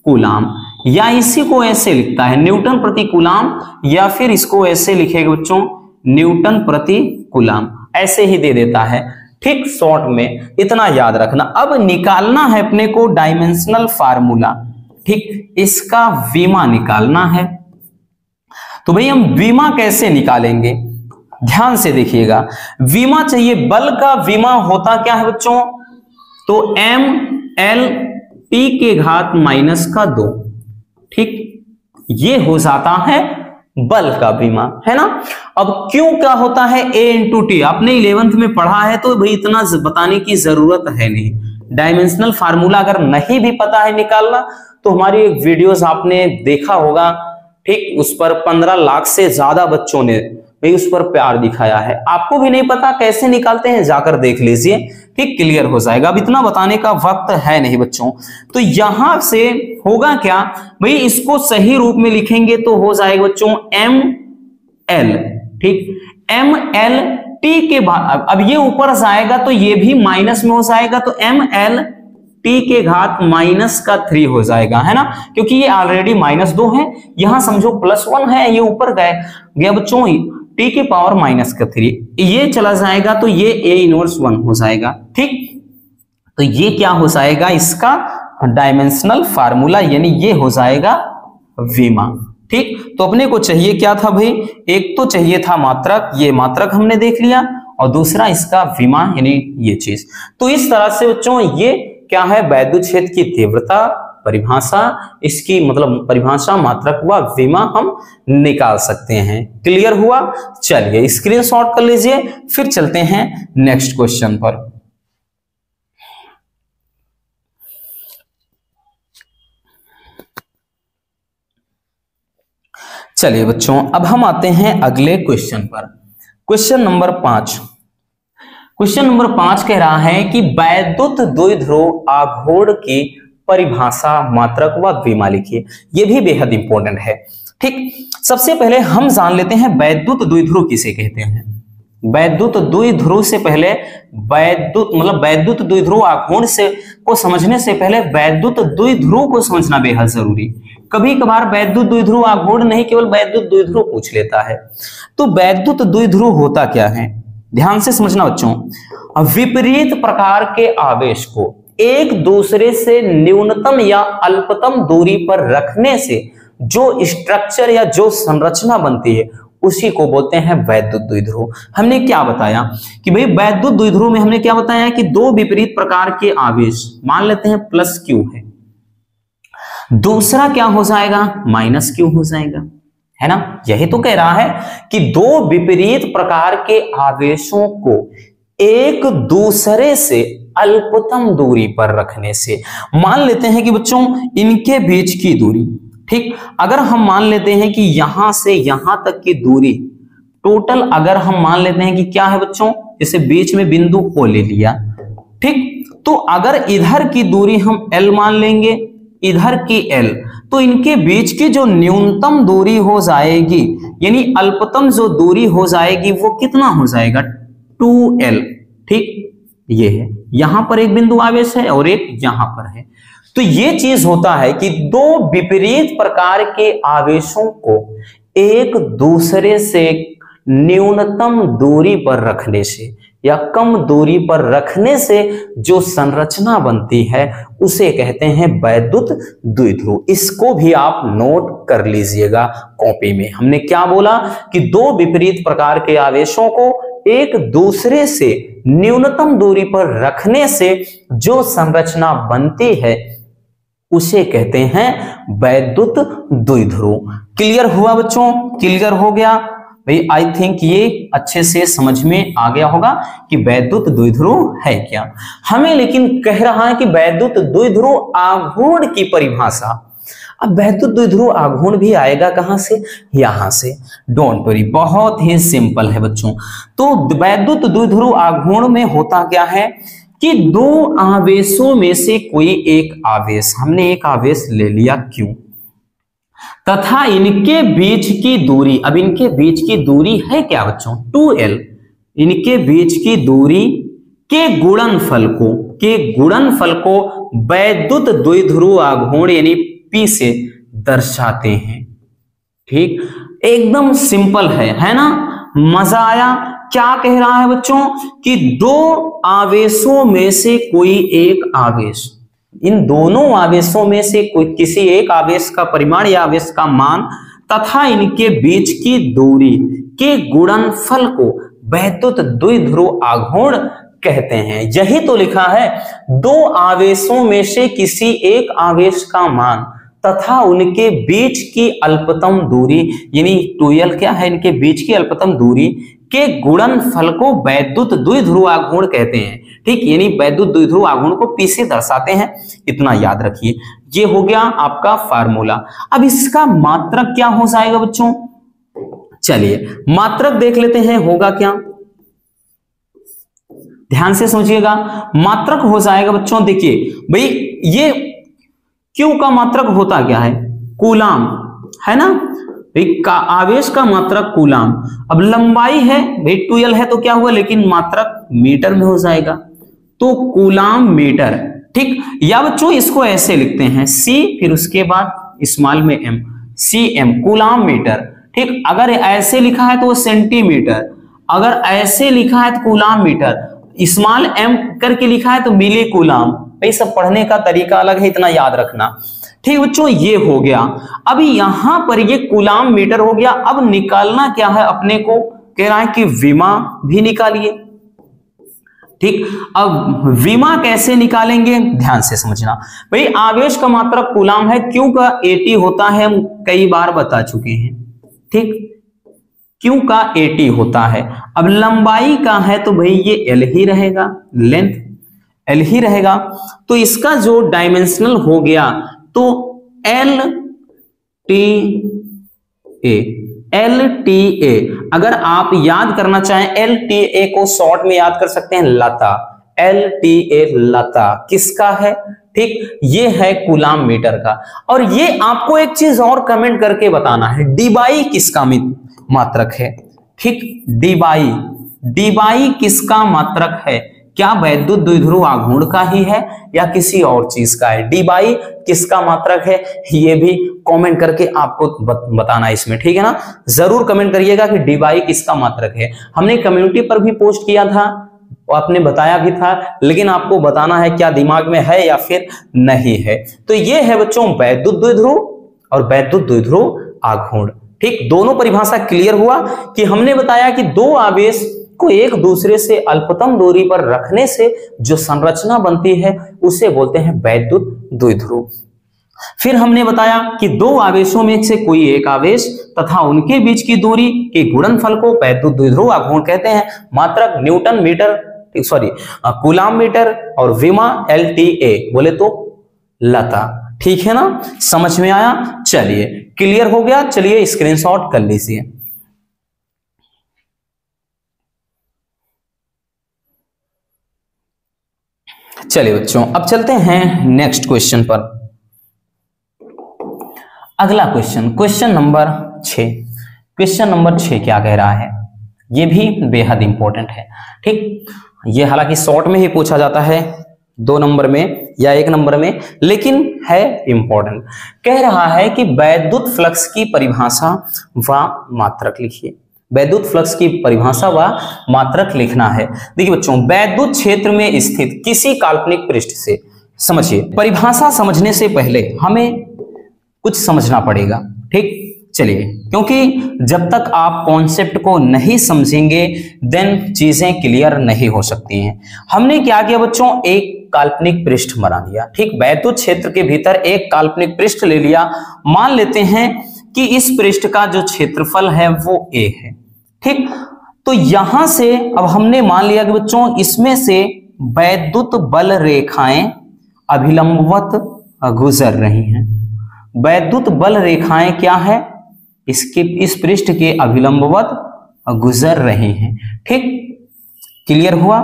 कूलाम, या इसी को ऐसे लिखता है न्यूटन प्रति कूलाम, या फिर इसको ऐसे लिखेगा बच्चों न्यूटन प्रति कूलाम, ऐसे ही दे देता है। ठीक, शॉर्ट में इतना याद रखना। अब निकालना है अपने को डायमेंशनल फार्मूला। ठीक, इसका विमा निकालना है, तो भाई हम विमा कैसे निकालेंगे, ध्यान से देखिएगा। विमा चाहिए, बल का विमा होता क्या है बच्चों, तो mL t के घात -2। ठीक, ये हो जाता है बल का विमा, है ना। अब क्यों क्या होता है A इंटू टी, आपने 11th में पढ़ा है तो भाई इतना बताने की जरूरत है नहीं। डायमेंशनल फार्मूला अगर नहीं भी पता है निकालना तो हमारी एक वीडियोस आपने देखा होगा। ठीक, उस पर 15 लाख से ज्यादा बच्चों ने भाई उस पर प्यार दिखाया है। आपको भी नहीं पता कैसे निकालते हैं, जाकर देख लीजिए, ठीक, क्लियर हो जाएगा। अब इतना बताने का वक्त है नहीं बच्चों। तो यहां से होगा क्या भाई, इसको सही रूप में लिखेंगे तो हो जाएगा बच्चों mL। ठीक, mL t के बाद अब ये ऊपर जाएगा तो ये भी माइनस में हो जाएगा, तो mL t के घात -3 हो जाएगा, है ना, क्योंकि ये ऑलरेडी -2 है, यहां समझो +1 है, ये ऊपर गया बच्चों t के पावर -3, ये चला जाएगा तो ये A इनवर्स 1 हो जाएगा। ठीक, तो ये क्या हो जाएगा इसका डायमेंशनल फार्मूला, यानी ये हो जाएगा विमा। ठीक, तो अपने को चाहिए क्या था भाई, एक तो चाहिए था मात्रक, ये मात्रक हमने देख लिया, और दूसरा इसका विमा यानी ये चीज। तो इस तरह से बच्चों ये क्या है वैद्युत क्षेत्र की तीव्रता, परिभाषा, इसकी मतलब परिभाषा, मात्रक व विमा हम निकाल सकते हैं। क्लियर हुआ, चलिए स्क्रीनशॉट कर लीजिए, फिर चलते हैं नेक्स्ट क्वेश्चन पर। चलिए बच्चों अब हम आते हैं अगले क्वेश्चन पर। Question number 5। क्वेश्चन नंबर 5 कह रहा है कि वैद्युत द्विध्रुव आघूर्ण की परिभाषा, मात्रक व विमा लिखिए। यह भी बेहद इंपॉर्टेंट है। ठीक, सबसे पहले हम जान लेते हैं वैद्युत द्विध्रुव किसे कहते हैं। वैद्युत द्विध्रुव से पहले वैद्युत द्विध्रुव आघूर्ण से को समझने से पहले वैद्युत द्विध्रुव को समझना बेहद जरूरी। कभी कभार वैद्युत द्विध्रुव आघूर्ण नहीं केवल वैद्युत द्विध्रुव पूछ लेता है। तो वैद्युत द्विध्रुव होता क्या है, ध्यान से समझना बच्चों। विपरीत प्रकार के आवेश को एक दूसरे से न्यूनतम या अल्पतम दूरी पर रखने से जो स्ट्रक्चर या जो संरचना बनती है उसी को बोलते हैं वैद्युत द्विध्रुव। हमने क्या बताया कि भाई वैद्युत द्विध्रुव में हमने क्या बताया कि दो विपरीत प्रकार के आवेश, मान लेते हैं प्लस क्यू है, दूसरा क्या हो जाएगा माइनस क्यू हो जाएगा, है ना। यही तो कह रहा है कि दो विपरीत प्रकार के आवेशों को एक दूसरे से अल्पतम दूरी पर रखने से, मान लेते हैं कि बच्चों इनके बीच की दूरी, ठीक, अगर हम मान लेते हैं कि यहां से यहां तक की दूरी टोटल, अगर हम मान लेते हैं कि क्या है बच्चों, जैसे बीच में बिंदु O ले लिया, ठीक, तो अगर इधर की दूरी हम L मान लेंगे, इधर की L, तो इनके बीच की जो न्यूनतम दूरी हो जाएगी यानी अल्पतम जो दूरी हो जाएगी वो कितना हो जाएगा 2L, ठीक, ये है, यहां पर एक बिंदु आवेश है और एक यहां पर है। तो ये चीज होता है कि दो विपरीत प्रकार के आवेशों को एक दूसरे से न्यूनतम दूरी पर रखने से या कम दूरी पर रखने से जो संरचना बनती है उसे कहते हैं वैद्युत द्विध्रुव। इसको भी आप नोट कर लीजिएगा कॉपी में। हमने क्या बोला कि दो विपरीत प्रकार के आवेशों को एक दूसरे से न्यूनतम दूरी पर रखने से जो संरचना बनती है उसे कहते हैं वैद्युत द्विध्रुव। क्लियर हुआ बच्चों, क्लियर हो गया भाई। आई थिंक ये अच्छे से समझ में आ गया होगा कि वैद्युत द्विध्रुव है क्या। हमें लेकिन कह रहा है कि वैद्युत द्विध्रुव आघूर्ण की परिभाषा। अब वैद्युत द्विध्रुव आघूर्ण भी आएगा कहां से, यहां से। डोंट वरी, बहुत ही सिंपल है बच्चों। तो वैद्युत द्विध्रुव आघूर्ण में होता क्या है कि दो आवेशों में से कोई एक आवेश, हमने एक आवेश ले लिया Q, तथा इनके बीच की दूरी, अब इनके बीच की दूरी है क्या बच्चों 2L, इनके बीच की दूरी के गुणनफल को वैद्युत द्विध्रुव आघूर्ण यानी P से दर्शाते हैं। ठीक, एकदम सिंपल है ना, मजा आया। क्या कह रहा है बच्चों कि दो आवेशों में से कोई एक आवेश, इन दोनों आवेशों में से कोई किसी एक आवेश का परिमाण या आवेश का मान तथा इनके बीच की दूरी के गुणनफल को वैद्युत द्विध्रुव आघूर्ण कहते हैं। यही तो लिखा है, दो आवेशों में से किसी एक आवेश का मान तथा उनके बीच की अल्पतम दूरी यानी 2L क्या है, इनके बीच की अल्पतम दूरी के गुणनफल को वैद्युत द्विध्रुव आघूर्ण कहते हैं। ठीक, यानी वैद्युत द्विध्रुव आघूर्ण को P से दर्शाते हैं, इतना याद रखिए। ये हो गया आपका फार्मूला। अब इसका मात्रक क्या हो जाएगा बच्चों, चलिए मात्रक देख लेते हैं होगा क्या, ध्यान से समझिएगा। मात्रक हो जाएगा बच्चों, देखिए भाई ये Q का मात्रक होता क्या है, कूलाम, है ना, का आवेश का मात्रक कूलाम। अब लंबाई है भाई 2L है तो क्या हुआ, लेकिन मात्रक मीटर में हो जाएगा, तो कूलाम मीटर। ठीक, या बच्चों इसको ऐसे लिखते हैं C फिर उसके बाद स्मॉल में M, CM कूलाम मीटर। ठीक, अगर ऐसे लिखा है तो सेंटीमीटर, अगर ऐसे लिखा है तो कूलाम मीटर, स्मॉल m करके लिखा है तो मिली कूलाम। भाई सब पढ़ने का तरीका अलग है, इतना याद रखना। ठीक बच्चों, ये हो गया। अब यहां पर ये कूलाम मीटर हो गया। अब निकालना क्या है अपने को, कह रहा है कि विमा भी निकालिए। ठीक, अब विमा कैसे निकालेंगे, ध्यान से समझना। भाई आवेश का मात्रक कूलाम है, Q का 80 होता है, हम कई बार बता चुके हैं। ठीक, Q का 80 होता है। अब लंबाई का है तो भाई ये L ही रहेगा, लेंथ L ही रहेगा। तो इसका जो डायमेंशनल हो गया तो LTA। अगर आप याद करना चाहें LTA को शॉर्ट में याद कर सकते हैं लता, LTA लता किसका है, ठीक, ये है कूलाम मीटर का। और ये आपको एक चीज और कमेंट करके बताना है, डीबाई किसका मात्रक है। ठीक, डीबाई किसका मात्रक है, क्या वैद्युत द्विध्रुव आघूर्ण का ही है या किसी और चीज का है? डी बाई किसका मात्रक है, ये भी कमेंट करके आपको बताना इसमें, ठीक है ना। जरूर कमेंट करिएगा कि डी बाई किसका मात्रक है। हमने कम्युनिटी पर भी पोस्ट किया था, आपने बताया भी था, लेकिन आपको बताना है क्या दिमाग में है या फिर नहीं है। तो ये है बच्चों वैद्युत द्विध्रुव और वैद्युत द्विध्रुव आघूर्ण। ठीक, दोनों परिभाषा क्लियर हुआ कि हमने बताया कि दो आवेश को एक दूसरे से अल्पतम दूरी पर रखने से जो संरचना बनती है उसे बोलते हैं वैद्युत द्विध्रुव। फिर हमने बताया कि दो आवेशों में से कोई एक आवेश तथा उनके बीच की दूरी के गुणनफल को वैद्युत द्विध्रुव आघूर्ण कहते हैं। मात्रक newton metre, sorry coulomb metre और विमा LTA बोले तो लता। ठीक है ना, समझ में आया? चलिए क्लियर हो गया, चलिए स्क्रीनशॉट कर लीजिए। चलिए बच्चों अब चलते हैं नेक्स्ट क्वेश्चन पर। अगला question, question number 6। Question number 6 क्या कह रहा है, ये भी बेहद इंपॉर्टेंट है। ठीक, ये हालांकि शॉर्ट में ही पूछा जाता है 2 नंबर में या 1 नंबर में, लेकिन है इंपॉर्टेंट। कह रहा है कि वैद्युत फ्लक्स की परिभाषा व मात्रक लिखिए। वैद्युत फ्लक्स की परिभाषा व मात्रक लिखना है। देखिए बच्चों, वैद्युत क्षेत्र में स्थित किसी काल्पनिक पृष्ठ से, समझिए परिभाषा समझने से पहले हमें कुछ समझना पड़ेगा। ठीक, चलिए, क्योंकि जब तक आप कॉन्सेप्ट को नहीं समझेंगे देन चीजें क्लियर नहीं हो सकती हैं। हमने क्या किया बच्चों, एक काल्पनिक पृष्ठ बना लिया। ठीक, वैद्युत क्षेत्र के भीतर एक काल्पनिक पृष्ठ ले लिया। मान लेते हैं कि इस पृष्ठ का जो क्षेत्रफल है वो A है। ठीक, तो यहां से अब हमने मान लिया कि बच्चों इसमें से वैद्युत बल रेखाएं अभिलंबवत गुजर रही हैं। वैद्युत बल रेखाएं क्या है, इसके इस पृष्ठ के अभिलंबवत गुजर रही हैं। ठीक, क्लियर हुआ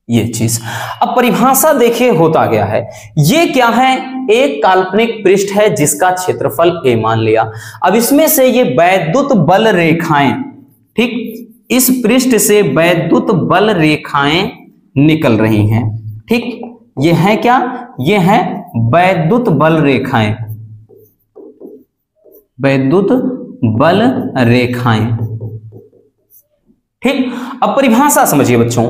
ये चीज। अब परिभाषा देखिए होता गया है, ये क्या है, एक काल्पनिक पृष्ठ है जिसका क्षेत्रफल A मान लिया। अब इसमें से ये वैद्युत बल रेखाएं, ठीक, इस पृष्ठ से वैद्युत बल रेखाएं निकल रही हैं। ठीक, ये है क्या, ये है वैद्युत बल रेखाएं, वैद्युत बल रेखाएं। ठीक, अब परिभाषा समझिए बच्चों।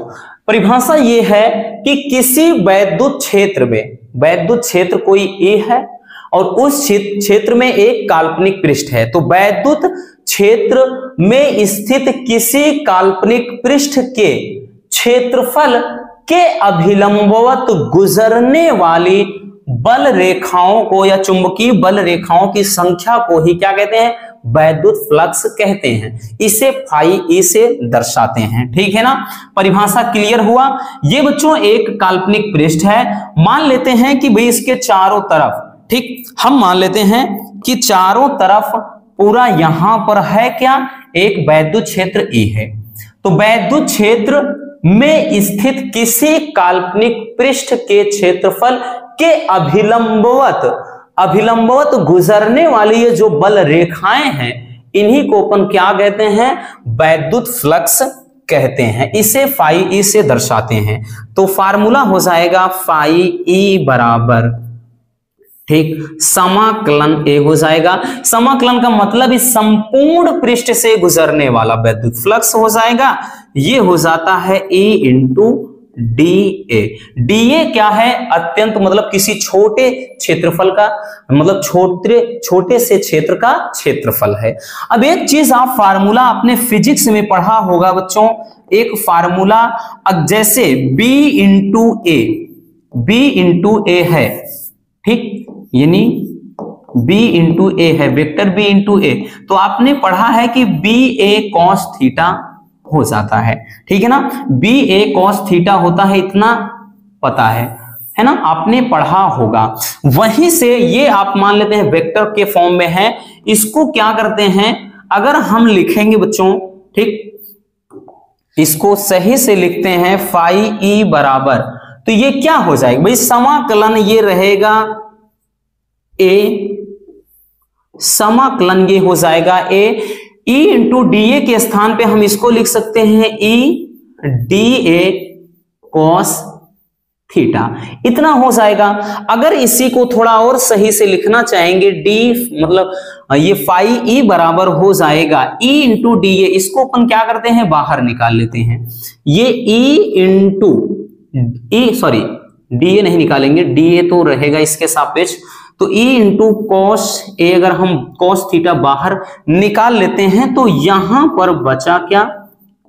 परिभाषा ये है कि किसी वैद्युत क्षेत्र में, वैद्युत क्षेत्र कोई A है और उस क्षेत्र में एक काल्पनिक पृष्ठ है, तो वैद्युत क्षेत्र में स्थित किसी काल्पनिक पृष्ठ के क्षेत्रफल के अभिलंबवत गुजरने वाली बल रेखाओं को या चुंबकीय बल रेखाओं की संख्या को ही क्या कहते हैं, वैद्युत फ्लक्स कहते हैं। इसे फाई ई से दर्शाते हैं। ठीक है ना, परिभाषा क्लियर हुआ। ये बच्चों एक काल्पनिक पृष्ठ है। मान लेते हैं कि भाई इसके चारों तरफ, ठीक, हम मान लेते हैं कि चारों तरफ पूरा यहां पर है क्या, एक वैद्युत क्षेत्र E है। तो वैद्युत क्षेत्र में स्थित किसी काल्पनिक पृष्ठ के क्षेत्रफल के अभिलंबवत गुजरने वाली ये जो बल रेखाएं हैं, इन्हीं को अपन क्या कहते हैं, वैद्युत फ्लक्स कहते हैं। इसे फाई ई से दर्शाते हैं। तो फार्मूला हो जाएगा फाई ई बराबर, ठीक, समाकलन A हो जाएगा। समाकलन का मतलब इस संपूर्ण पृष्ठ से गुजरने वाला वैद्युत फ्लक्स हो जाएगा। ये हो जाता है E इंटू DA। DA क्या है, अत्यंत मतलब किसी छोटे क्षेत्रफल का, मतलब छोटे से क्षेत्र का क्षेत्रफल है। अब एक चीज आप फार्मूला अपने फिजिक्स में पढ़ा होगा बच्चों, एक फार्मूला जैसे B इंटू A है, ठीक, यानी B इंटू A है, वेक्टर B इंटू A, तो आपने पढ़ा है कि BA cos थीटा हो जाता है। ठीक है ना, BA cos थीटा होता है, इतना पता है ना, आपने पढ़ा होगा। वहीं से ये आप मान लेते हैं वेक्टर के फॉर्म में है। इसको क्या करते हैं, अगर हम लिखेंगे बच्चों, ठीक, इसको सही से लिखते हैं फाई ई बराबर, तो ये क्या हो जाएगा भाई, समाकलन ये रहेगा A, समाकलन ये हो जाएगा A। E इंटू DA के स्थान पे हम इसको लिख सकते हैं E DA कॉस थीटा, इतना हो जाएगा। अगर इसी को थोड़ा और सही से लिखना चाहेंगे, डी मतलब ये फाई ई बराबर हो जाएगा ई इंटू डी ए, इसको अपन क्या करते हैं बाहर निकाल लेते हैं। ये E into E, sorry D A नहीं निकालेंगे, डी ए तो रहेगा इसके सापेक्ष, तो ई इंटू कॉस ए, अगर हम कॉस थीटा बाहर निकाल लेते हैं तो यहां पर बचा क्या,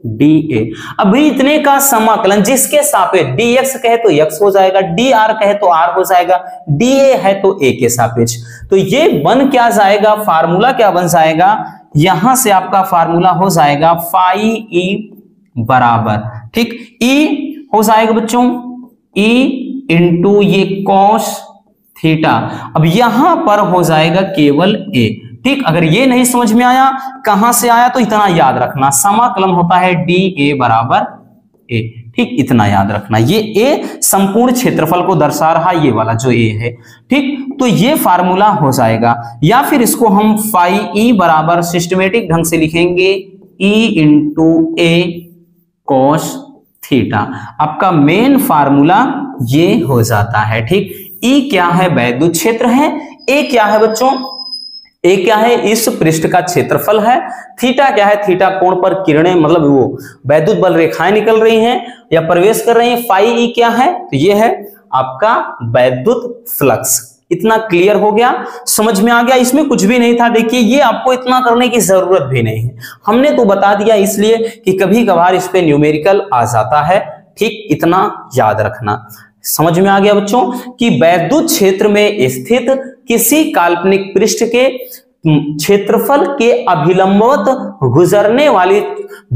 डी ए। अभी इतने का समाकलन जिसके सापेक्ष डी एक्स कहे तो एक्स हो जाएगा, डी आर कहे तो आर हो जाएगा, डी ए है तो ए के सापेक्ष, तो ये बन क्या जाएगा, फार्मूला क्या बन जाएगा, यहां से आपका फार्मूला हो जाएगा फाई ई बराबर, ठीक, ई हो जाएगा बच्चों ई इंटू ये कॉस थीटा, अब यहां पर हो जाएगा केवल ए, ठीक। अगर ये नहीं समझ में आया कहां से आया तो इतना याद रखना, समाकलन होता है डी ए बराबर ए, ठीक, इतना याद रखना। ये ए संपूर्ण क्षेत्रफल को दर्शा रहा, ये वाला जो ए है, ठीक, तो ये फार्मूला हो जाएगा। या फिर इसको हम फाई ई बराबर सिस्टमेटिक ढंग से लिखेंगे ई इंटू ए कॉस थीटा, आपका मेन फार्मूला ये हो जाता है, ठीक। ई क्या है, वैद्युत क्षेत्र है, ए क्या है बच्चों, ए क्या है, इस पृष्ठ का क्षेत्रफल है, थीटा क्या है, थीटा कोण पर किरणें मतलब वो वैद्युत बल रेखाएं निकल रही हैं या प्रवेश कर रही हैं, फाई ई क्या है, तो ये है आपका वैद्युत फ्लक्स। इतना क्लियर हो गया, समझ में आ गया, इसमें कुछ भी नहीं था। देखिए ये आपको इतना करने की जरूरत भी नहीं है, हमने तो बता दिया इसलिए कि कभी कभार इस पे न्यूमेरिकल आ जाता है, ठीक, इतना याद रखना। समझ में आ गया बच्चों कि वैद्युत क्षेत्र में स्थित किसी काल्पनिक पृष्ठ के क्षेत्रफल के अभिलंबवत गुजरने वाली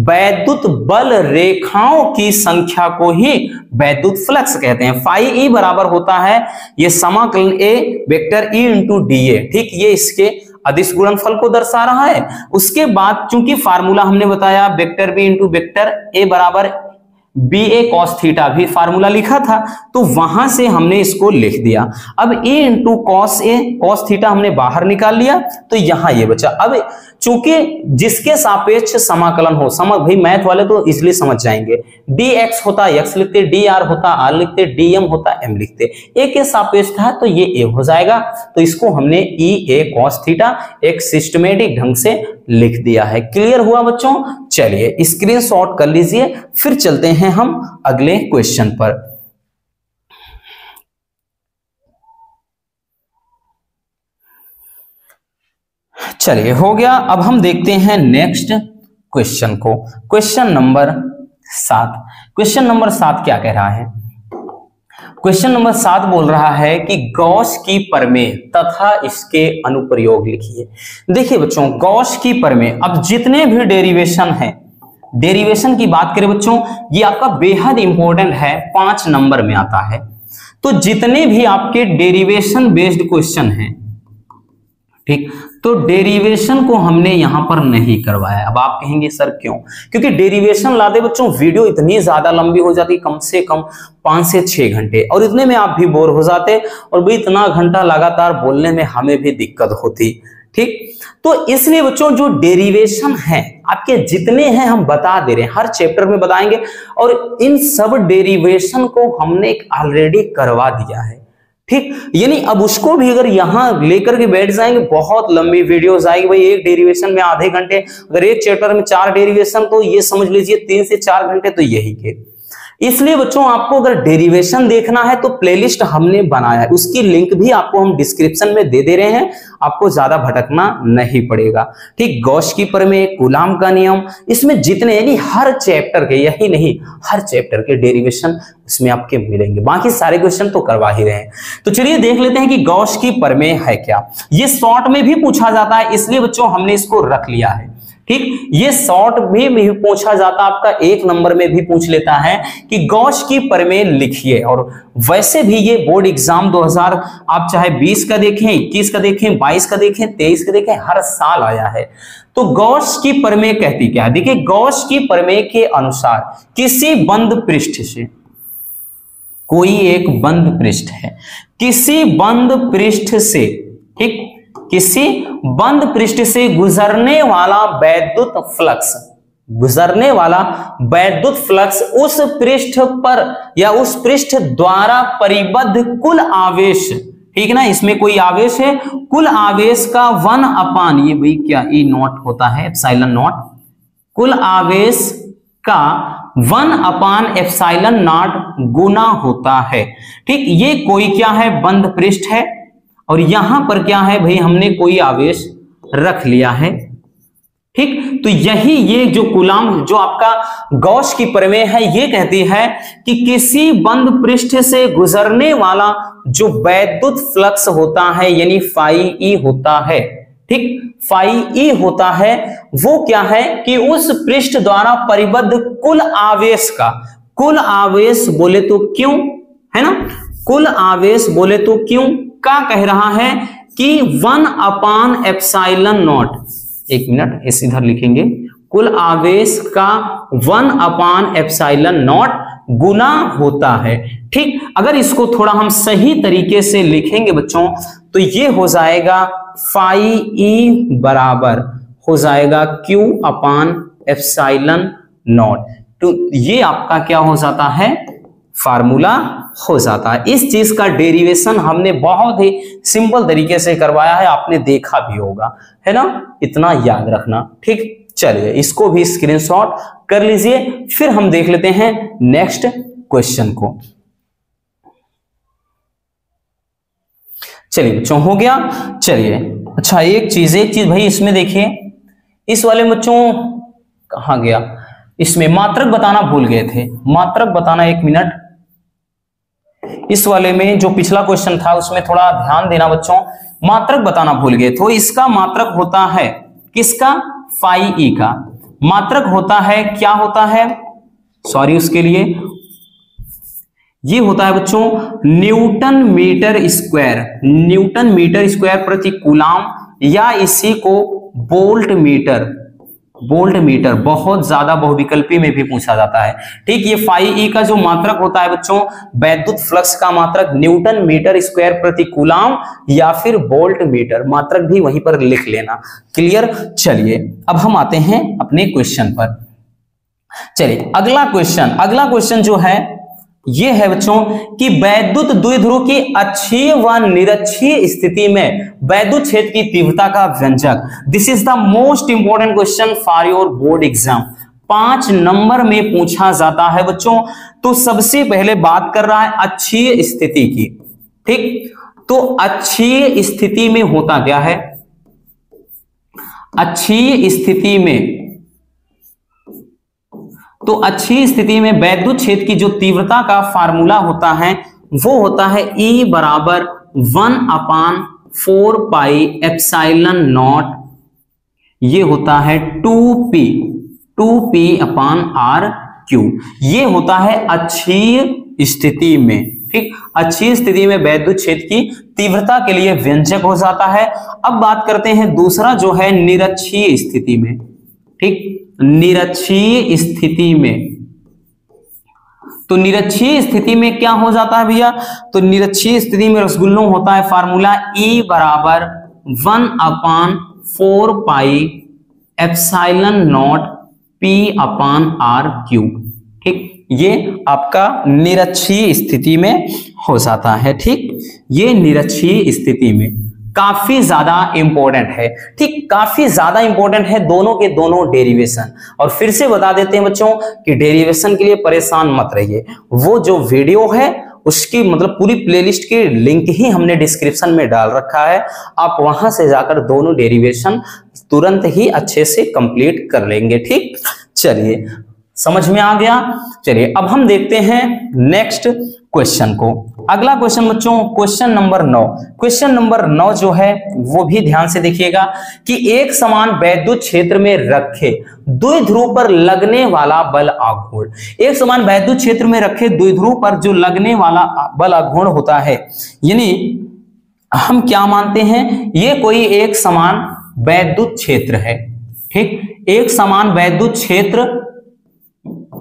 वैद्युत बल रेखाओं की संख्या को ही वैद्युत फ्लक्स कहते हैं। फाई ई बराबर होता है ये समाकलन A vector E into d A, ठीक, ये इसके अदिश गुणनफल को दर्शा रहा है। उसके बाद चूंकि फार्मूला हमने बताया vector B into vector A बराबर बी ए कॉस थीटा भी फार्मूला लिखा था, तो वहां से हमने इसको लिख दिया। अब ए into cos A cos theta हमने बाहर निकाल लिया, तो यहां ये बचा। अब चूंकि जिसके सापेक्ष समाकलन हो, समझ भाई मैथ वाले तो इसलिए समझ जाएंगे, डी एक्स होता एक्स लिखते, डी आर होता आर लिखते, डी एम होता एम लिखते, ए के सापेक्ष था तो ये ए हो जाएगा, तो इसको हमने ई ए कॉस थीटा एक सिस्टमेटिक ढंग से लिख दिया है। क्लियर हुआ बच्चों? चलिए स्क्रीनशॉट कर लीजिए, फिर चलते हैं हम अगले क्वेश्चन पर। चलिए हो गया, अब हम देखते हैं नेक्स्ट क्वेश्चन को, क्वेश्चन नंबर 7। क्वेश्चन नंबर 7 क्या कह रहा है? क्वेश्चन नंबर 7 बोल रहा है कि गॉस की प्रमेय तथा इसके अनुप्रयोग लिखिए। देखिए बच्चों, गॉस की प्रमेय, अब जितने भी डेरिवेशन है, डेरिवेशन की बात करें बच्चों, ये आपका बेहद इंपॉर्टेंट है, 5 नंबर में आता है। तो जितने भी आपके डेरिवेशन बेस्ड क्वेश्चन हैं, ठीक, तो डेरिवेशन को हमने यहां पर नहीं करवाया। अब आप कहेंगे सर क्यों? क्योंकि डेरिवेशन लाते बच्चों वीडियो इतनी ज्यादा लंबी हो जाती, कम से कम 5 से 6 घंटे, और इतने में आप भी बोर हो जाते, और भाई इतना घंटा लगातार बोलने में हमें भी दिक्कत होती, ठीक। तो इसलिए बच्चों जो डेरिवेशन है आपके जितने हैं हम बता दे रहे हैं, हर चैप्टर में बताएंगे, और इन सब डेरिवेशन को हमने ऑलरेडी करवा दिया है, ठीक। यानी अब उसको भी अगर यहां लेकर के बैठ जाएंगे बहुत लंबी वीडियोस आएगी, भाई एक डेरिवेशन में आधे घंटे, अगर एक चैप्टर में 4 डेरिवेशन तो ये समझ लीजिए 3 से 4 घंटे तो यही के। इसलिए बच्चों आपको अगर डेरिवेशन देखना है तो प्लेलिस्ट हमने बनाया है, उसकी लिंक भी आपको हम डिस्क्रिप्शन में दे दे रहे हैं, आपको ज्यादा भटकना नहीं पड़ेगा, ठीक। गॉस की प्रमेय, कूलाम का नियम, इसमें जितने यानी हर चैप्टर के, यही नहीं हर चैप्टर के डेरिवेशन इसमें आपके मिलेंगे, बाकी सारे क्वेश्चन तो करवा ही रहे हैं। तो चलिए देख लेते हैं कि गॉस की प्रमेय है क्या। ये शॉर्ट में भी पूछा जाता है, इसलिए बच्चों हमने इसको रख लिया है, ठीक। ये शॉर्ट भी पूछा जाता, आपका 1 नंबर में भी पूछ लेता है कि गॉस की प्रमेय लिखिए। और वैसे भी ये बोर्ड एग्जाम 2000 आप चाहे 20 का देखें, 21 का देखें, 22 का देखें, 23 का देखें, हर साल आया है। तो गॉस की प्रमेय कहती क्या है? देखिए गॉस की प्रमेय के अनुसार किसी बंद पृष्ठ से, कोई एक बंद पृष्ठ है, किसी बंद पृष्ठ से, ठीक, किसी बंद पृष्ठ से गुजरने वाला वैद्युत फ्लक्स, गुजरने वाला वैद्युत फ्लक्स उस पृष्ठ पर या उस पृष्ठ द्वारा परिबद्ध कुल आवेश, ठीक है ना, इसमें कोई आवेश है, कुल आवेश का 1 ये भाई क्या ई नॉट होता है एप्सिलॉन नॉट, कुल आवेश का 1/ε0 गुना होता है। ठीक, ये कोई क्या है, बंद पृष्ठ है और यहां पर क्या है भाई, हमने कोई आवेश रख लिया है। ठीक, तो यही ये जो कूलाम, जो आपका गॉस की प्रमेय है, ये कहती है कि किसी बंद पृष्ठ से गुजरने वाला जो वैद्युत फ्लक्स होता है यानी फाई ई होता है, ठीक, फाई ई होता है, वो क्या है कि उस पृष्ठ द्वारा परिबद्ध कुल आवेश का, कुल आवेश बोले तो क्यों, है ना, कुल आवेश बोले तो क्यों का कह रहा है कि 1/ε0, एक मिनट इस इधर लिखेंगे, कुल आवेश का 1/ε0 गुना होता है। ठीक, अगर इसको थोड़ा हम सही तरीके से लिखेंगे बच्चों तो ये हो जाएगा फाई ई बराबर हो जाएगा Q/ε0। तो ये आपका क्या हो जाता है, फार्मूला हो जाता है। इस चीज का डेरिवेशन हमने बहुत ही सिंपल तरीके से करवाया है, आपने देखा भी होगा, है ना, इतना याद रखना। ठीक, चलिए इसको भी स्क्रीनशॉट कर लीजिए, फिर हम देख लेते हैं नेक्स्ट क्वेश्चन को। चलिए बच्चों हो गया। चलिए अच्छा एक चीज भाई इसमें देखिए, इस वाले बच्चों कहां गया, इसमें मात्रक बताना भूल गए थे, मात्रक बताना, एक मिनट, इस वाले में जो पिछला क्वेश्चन था उसमें थोड़ा ध्यान देना बच्चों, मात्रक बताना भूल गए। तो इसका मात्रक होता है किसका, फाई ई का मात्रक होता है, क्या होता है, सॉरी उसके लिए, ये होता है बच्चों newton metre square, newton metre square प्रति कूलाम, या इसी को वोल्ट मीटर, वोल्ट मीटर बहुत ज्यादा बहुविकल्पी में भी पूछा जाता है। ठीक, ये फाई ई का जो मात्रक होता है बच्चों, वैद्युत फ्लक्स का मात्रक न्यूटन मीटर स्क्वायर प्रति कूलाम या फिर वोल्ट मीटर, मात्रक भी वहीं पर लिख लेना। क्लियर। चलिए अब हम आते हैं अपने क्वेश्चन पर। चलिए अगला क्वेश्चन जो है ये है बच्चों कि वैद्युत द्विध्रुव की अक्षीय व निरक्षीय स्थिति में वैद्युत क्षेत्र की तीव्रता का व्यंजक। This is the most important question for your board exam, 5 number में पूछा जाता है बच्चों। तो सबसे पहले बात कर रहा है अक्षीय स्थिति की। ठीक, तो अक्षीय स्थिति में होता क्या है, अक्षीय स्थिति में, तो अक्षीय स्थिति में वैद्युत क्षेत्र की जो तीव्रता का फार्मूला होता है वो होता है E बराबर 1/4 पाई एप्सिलॉन नॉट, ये होता है 2p/r³, ये होता है अक्षीय स्थिति में। ठीक, अक्षीय स्थिति में वैद्युत क्षेत्र की तीव्रता के लिए व्यंजक हो जाता है। अब बात करते हैं दूसरा जो है निरक्षीय स्थिति में। ठीक, निरक्षीय स्थिति में, तो निरक्षीय स्थिति में क्या हो जाता है भैया, तो निरक्षीय स्थिति में रसगुल्लों होता है फार्मूला E बराबर 1/4 पाई एप्सिलॉन नॉट p/r³। ठीक, ये आपका निरक्षीय स्थिति में हो जाता है। ठीक, ये निरक्षीय स्थिति में काफी ज्यादा इंपॉर्टेंट है। ठीक, काफी ज्यादा इंपॉर्टेंट है दोनों के दोनों डेरिवेशन। और फिर से बता देते हैं बच्चों कि डेरिवेशन के लिए परेशान मत रहिए, वो जो वीडियो है उसकी मतलब पूरी प्लेलिस्ट की लिंक ही हमने डिस्क्रिप्शन में डाल रखा है, आप वहां से जाकर दोनों डेरिवेशन तुरंत ही अच्छे से कंप्लीट कर लेंगे। ठीक, चलिए समझ में आ गया। चलिए अब हम देखते हैं नेक्स्ट क्वेश्चन को। अगला क्वेश्चन बच्चों क्वेश्चन नंबर 9। क्वेश्चन नंबर 9 जो है वो भी ध्यान से देखिएगा कि एक समान वैद्युत क्षेत्र में रखे द्विध्रुव पर लगने वाला बल आघूर्ण, एक समान वैद्युत क्षेत्र में रखे द्विध्रुव पर जो लगने वाला बल आघूर्ण होता है, यानी हम क्या मानते हैं, ये कोई एक समान वैद्युत क्षेत्र है। ठीक, एक समान वैद्युत क्षेत्र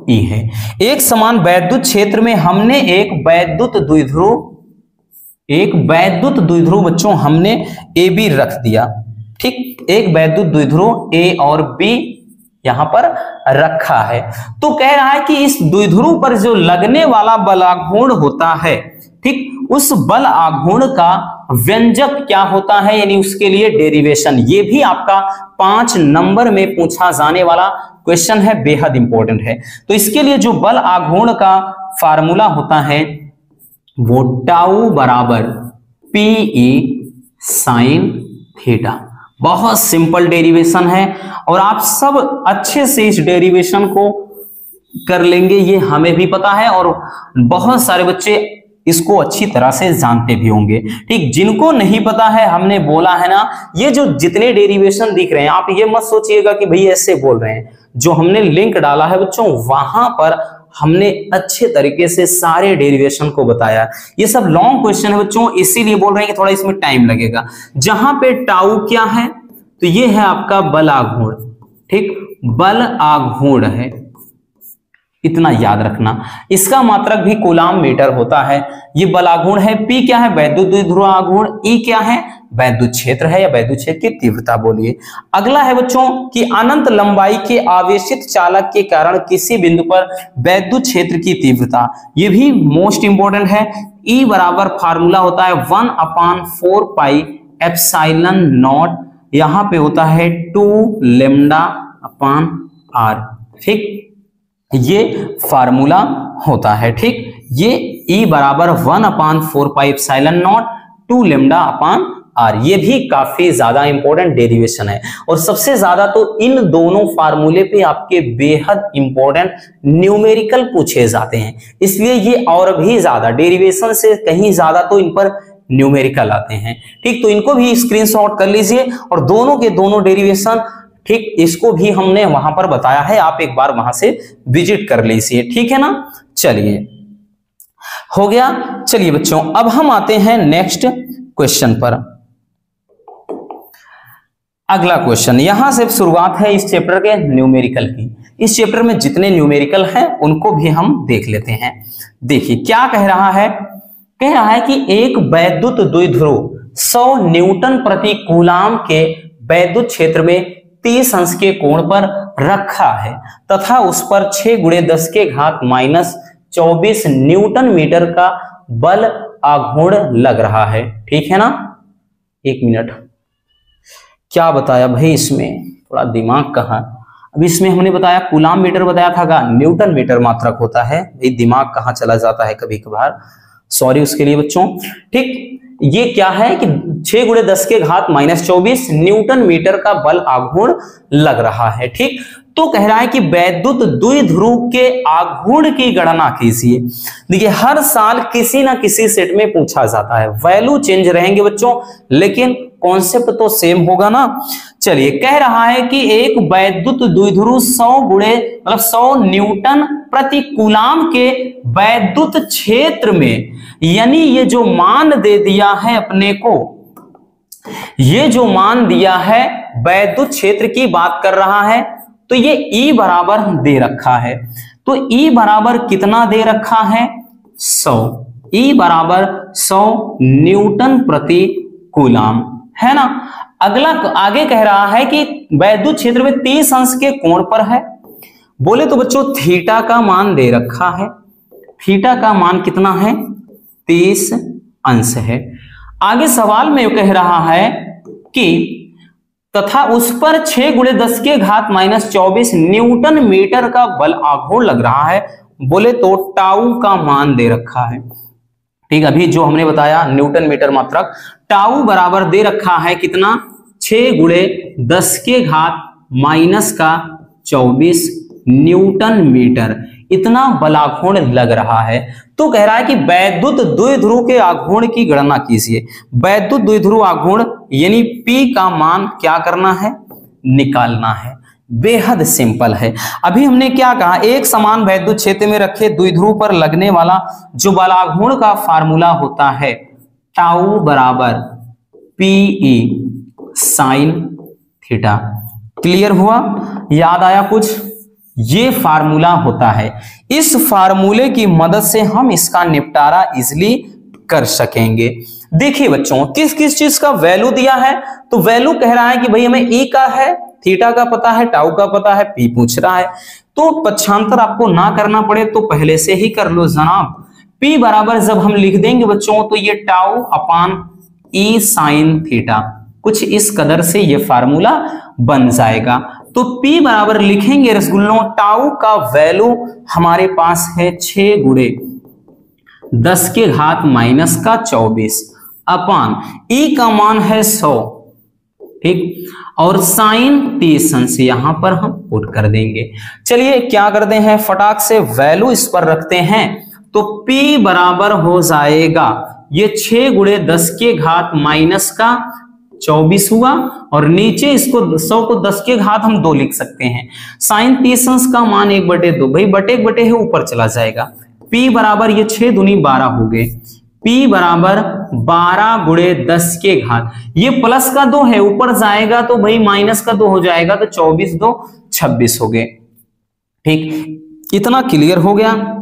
ई है, एक समान वैद्युत क्षेत्र में हमने एक वैद्युत द्विध्रुव बच्चों हमने ए बी रख दिया। ठीक, एक वैद्युत द्विध्रुव ए और बी यहां पर रखा है। तो कह रहा है कि इस द्विध्रुव पर जो लगने वाला बल आघूर्ण होता है, ठीक, उस बल आघूर्ण का व्यंजक क्या होता है, यानी उसके लिए डेरिवेशन। ये भी आपका 5 नंबर में पूछा जाने वाला क्वेश्चन है, बेहद इंपॉर्टेंट है। तो इसके लिए जो बल आघूर्ण का फार्मूला होता है वो टाउ बराबर पीई साइन थीटा। बहुत सिंपल डेरिवेशन है और आप सब अच्छे से इस डेरिवेशन को कर लेंगे, ये हमें भी पता है और बहुत सारे बच्चे इसको अच्छी तरह से जानते भी होंगे। ठीक, जिनको नहीं पता है, हमने बोला है ना, ये जो जितने डेरिवेशन दिख रहे हैं, आप ये मत सोचिएगा कि भाई ऐसे बोल रहे हैं। जो हमने लिंक डाला है बच्चों, वहां पर हमने अच्छे तरीके से सारे डेरिवेशन को बताया। ये सब लॉन्ग क्वेश्चन है बच्चों, इसीलिए बोल रहे हैं कि थोड़ा इसमें टाइम लगेगा। जहां पे टाउ क्या है, तो ये है आपका बल आघूर्ण। ठीक, बल आघूर्ण है, इतना याद रखना। इसका मात्रक भी कूलाम मीटर होता है। ये बल आघूर्ण है। पी क्या है, वैद्युत द्विध्रुव आघूर्ण। ई क्या है, वैद्युत क्षेत्र है या वैद्युत क्षेत्र की तीव्रता बोलिए। अगला है बच्चों कि अनंत लंबाई के आवेशित चालक के कारण किसी बिंदु पर वैद्युत क्षेत्र की तीव्रता। ये भी मोस्ट इंपोर्टेंट है। ई बराबर फार्मूला होता है 1/4 पाई एप्सिलॉन नॉट, यहां पे होता है 2 लैम्डा अपान आर। ठीक, ये फार्मूला होता है। ठीक, ये E बराबर 1/4 pi epsilon naught 2 lambda upon r. ये भी काफी ज्यादा इंपॉर्टेंट डेरिवेशन है और सबसे ज्यादा तो इन दोनों फार्मूले पे आपके बेहद इंपॉर्टेंट न्यूमेरिकल पूछे जाते हैं, इसलिए ये और भी ज्यादा डेरिवेशन से कहीं ज्यादा तो इन पर न्यूमेरिकल आते हैं। ठीक, तो इनको भी स्क्रीनशॉट कर लीजिए और दोनों के दोनों डेरिवेशन, ठीक, इसको भी हमने वहां पर बताया है, आप एक बार वहां से विजिट कर लीजिए। ठीक है ना, चलिए हो गया। चलिए बच्चों, अब हम आते हैं नेक्स्ट क्वेश्चन पर। अगला क्वेश्चन, यहां से शुरुआत है इस चैप्टर के न्यूमेरिकल की। इस चैप्टर में जितने न्यूमेरिकल हैं उनको भी हम देख लेते हैं। देखिए क्या कह रहा है, कह रहा है कि एक वैद्युत द्विध्रुव 100 न्यूटन प्रति कूलाम के वैद्युत क्षेत्र में 30 अंश के कोण पर रखा है तथा उस पर 6 × 10⁻⁻24 न्यूटन मीटर का बल आघूर्ण लग रहा है। ठीक है ना, एक मिनट, क्या बताया भाई इसमें, थोड़ा दिमाग कहाँ। अब इसमें हमने बताया कूलाम मीटर बताया था, न्यूटन मीटर मात्रक होता है। भाई दिमाग कहाँ चला जाता है कभी कभार, सॉरी उसके लिए बच्चों। ठीक, ये क्या है कि 6 × 10⁻⁻24 न्यूटन मीटर का बल आघूर्ण लग रहा है। ठीक, तो कह रहा है कि वैद्युत द्विध्रुव के आघूर्ण की गणना कीजिए। देखिए हर साल किसी ना किसी सेट में पूछा जाता है, वैल्यू चेंज रहेंगे बच्चों लेकिन कॉन्सेप्ट तो सेम होगा ना। चलिए, कह रहा है कि एक वैद्युत द्विध्रुव 100 न्यूटन प्रति कूलाम के वैद्युत क्षेत्र में, यानी ये जो मान दे दिया है अपने को, ये जो मान दिया है वैद्युत क्षेत्र की बात कर रहा है, तो ये E बराबर दे रखा है। तो E बराबर कितना दे रखा है, 100। E बराबर 100 न्यूटन प्रति कूलाम, है ना। अगला आगे कह रहा है कि वैद्युत क्षेत्र में 30 अंश के कोण पर है। बोले तो बच्चों थीटा का मान दे रखा है, थीटा का मान कितना है, 30 अंश है। आगे सवाल में कह रहा है कि तथा उस पर 6 × 10⁻⁻24 न्यूटन मीटर का बल आघूर्ण लग रहा है। बोले तो टाउ का मान दे रखा है। ठीक, अभी जो हमने बताया न्यूटन मीटर मात्रक, टाउ बराबर दे रखा है कितना, 6 × 10⁻⁻24 न्यूटन मीटर, इतना बल आघूर्ण लग रहा है। तो कह रहा है कि वैद्युत द्विध्रुव के आघूर्ण की गणना कीजिए। वैद्युत द्विध्रुव आघूर्ण यानी P का मान क्या करना है, निकालना है। बेहद सिंपल है। अभी हमने क्या कहा, एक समान वैद्युत क्षेत्र में रखे द्विध्रुव पर लगने वाला जो बल आघूर्ण का फार्मूला होता है टाउ बराबर PE साइन थीटा। क्लियर हुआ, याद आया कुछ, ये फार्मूला होता है। इस फार्मूले की मदद से हम इसका निपटारा इजीली कर सकेंगे। देखिए बच्चों किस किस चीज का वैल्यू दिया है, तो वैल्यू कह रहा है कि भाई हमें E का है, थीटा का पता है, टाउ का पता है, पी पूछ रहा है, तो पक्षांतर आपको ना करना पड़े तो पहले से ही कर लो जनाब। P बराबर जब हम लिख देंगे बच्चों तो ये टाउ अपान ई साइन थीटा, कुछ इस कदर से ये फार्मूला बन जाएगा। तो P बराबर लिखेंगे रसगुल्लों, टाउ का वैल्यू हमारे पास है 6 गुणे 10 के घात माइनस का 24 अपान ई का मान है 100, ठीक, और साइन 30 अंश यहां पर हम पुट कर देंगे। चलिए क्या करते हैं, फटाक से वैल्यू इस पर रखते हैं, तो P बराबर हो जाएगा ये 6 गुणे 10 के घात माइनस का 24 हुआ, और नीचे इसको 100 को 10 के घात हम 2 लिख सकते हैं। साइन 30 अंश का मान 1/2, भाई बटे बटे है ऊपर चला जाएगा। P बराबर ये 6 दूनी 12 हो गए, P बराबर 12 गुणे 10 के घात, ये प्लस का 2 है ऊपर जाएगा तो भाई माइनस का 2 हो जाएगा, तो 24 2 26 हो गए। ठीक, इतना क्लियर हो गया।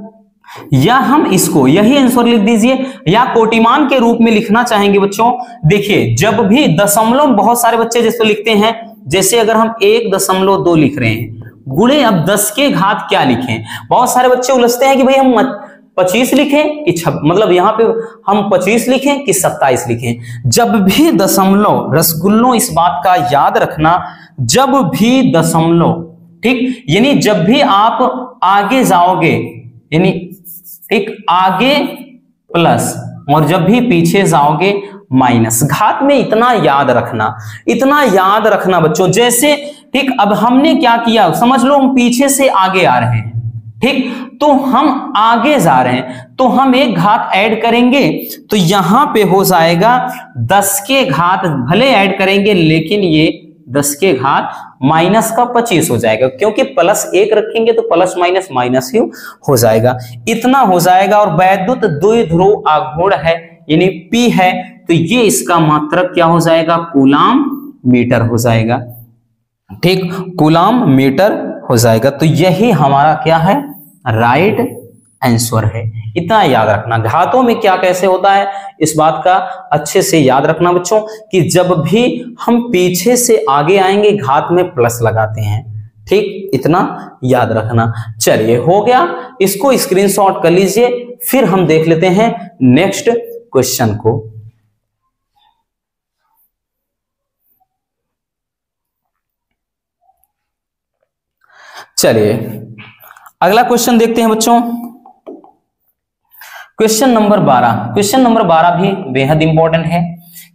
या हम इसको यही आंसर लिख दीजिए, या कोटिमान के रूप में लिखना चाहेंगे बच्चों। देखिए जब भी दशमलव, बहुत सारे बच्चे जैसे लिखते हैं, जैसे अगर हम 1.2 लिख रहे हैं गुणे अब 10 के घात क्या लिखें, बहुत सारे बच्चे उलझते हैं कि भाई हम 25 लिखें कि मतलब यहां पे हम 25 लिखें कि 27 लिखें। जब भी दशमलव, रसगुल्लों इस बात का याद रखना, जब भी दशमलव, ठीक, यानी जब भी आप आगे जाओगे, यानी ठीक आगे प्लस, और जब भी पीछे जाओगे माइनस, घात में इतना याद रखना, इतना याद रखना बच्चों। जैसे ठीक अब हमने क्या किया, समझ लो हम पीछे से आगे आ रहे हैं, ठीक, तो हम आगे जा रहे हैं तो हम एक घात ऐड करेंगे, तो यहां पे हो जाएगा 10 के घात, भले ऐड करेंगे लेकिन ये 10 के घात माइनस का 25 हो जाएगा, क्योंकि प्लस 1 रखेंगे तो प्लस माइनस माइनस ही हो जाएगा, इतना हो जाएगा। और वैद्युत द्विध्रुव आघूर्ण है यानी P है, तो ये इसका मात्रक क्या हो जाएगा, कूलाम मीटर हो जाएगा, ठीक, कूलाम मीटर हो जाएगा। तो यही हमारा क्या है, राइट आंसर है। इतना याद रखना, घातों में क्या कैसे होता है इस बात का अच्छे से याद रखना बच्चों, कि जब भी हम पीछे से आगे आएंगे घात में प्लस लगाते हैं, ठीक, इतना याद रखना। चलिए हो गया, इसको स्क्रीनशॉट कर लीजिए, फिर हम देख लेते हैं नेक्स्ट क्वेश्चन को। चलिए अगला क्वेश्चन देखते हैं बच्चों, क्वेश्चन नंबर 12। क्वेश्चन नंबर 12 भी बेहद इंपॉर्टेंट है।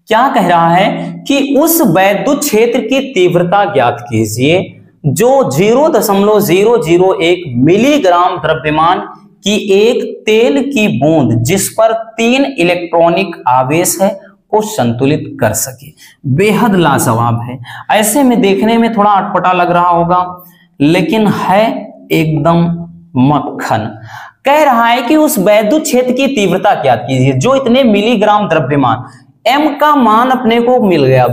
क्या कह रहा है कि उस वैद्युत क्षेत्र की तीव्रता ज्ञात कीजिए जो 0.001 मिलीग्राम द्रव्यमान की एक तेल की बूंद जिस पर 3 इलेक्ट्रॉनिक आवेश है को संतुलित कर सके। बेहद लाजवाब है, ऐसे में देखने में थोड़ा अटपटा लग रहा होगा लेकिन है एकदम मक्खन। कह रहा है कि उस वैद्युत क्षेत्र की तीव्रता ज्ञात कीजिए जो इतने मिलीग्राम द्रव्यमान, m का मान अपने को मिल गया,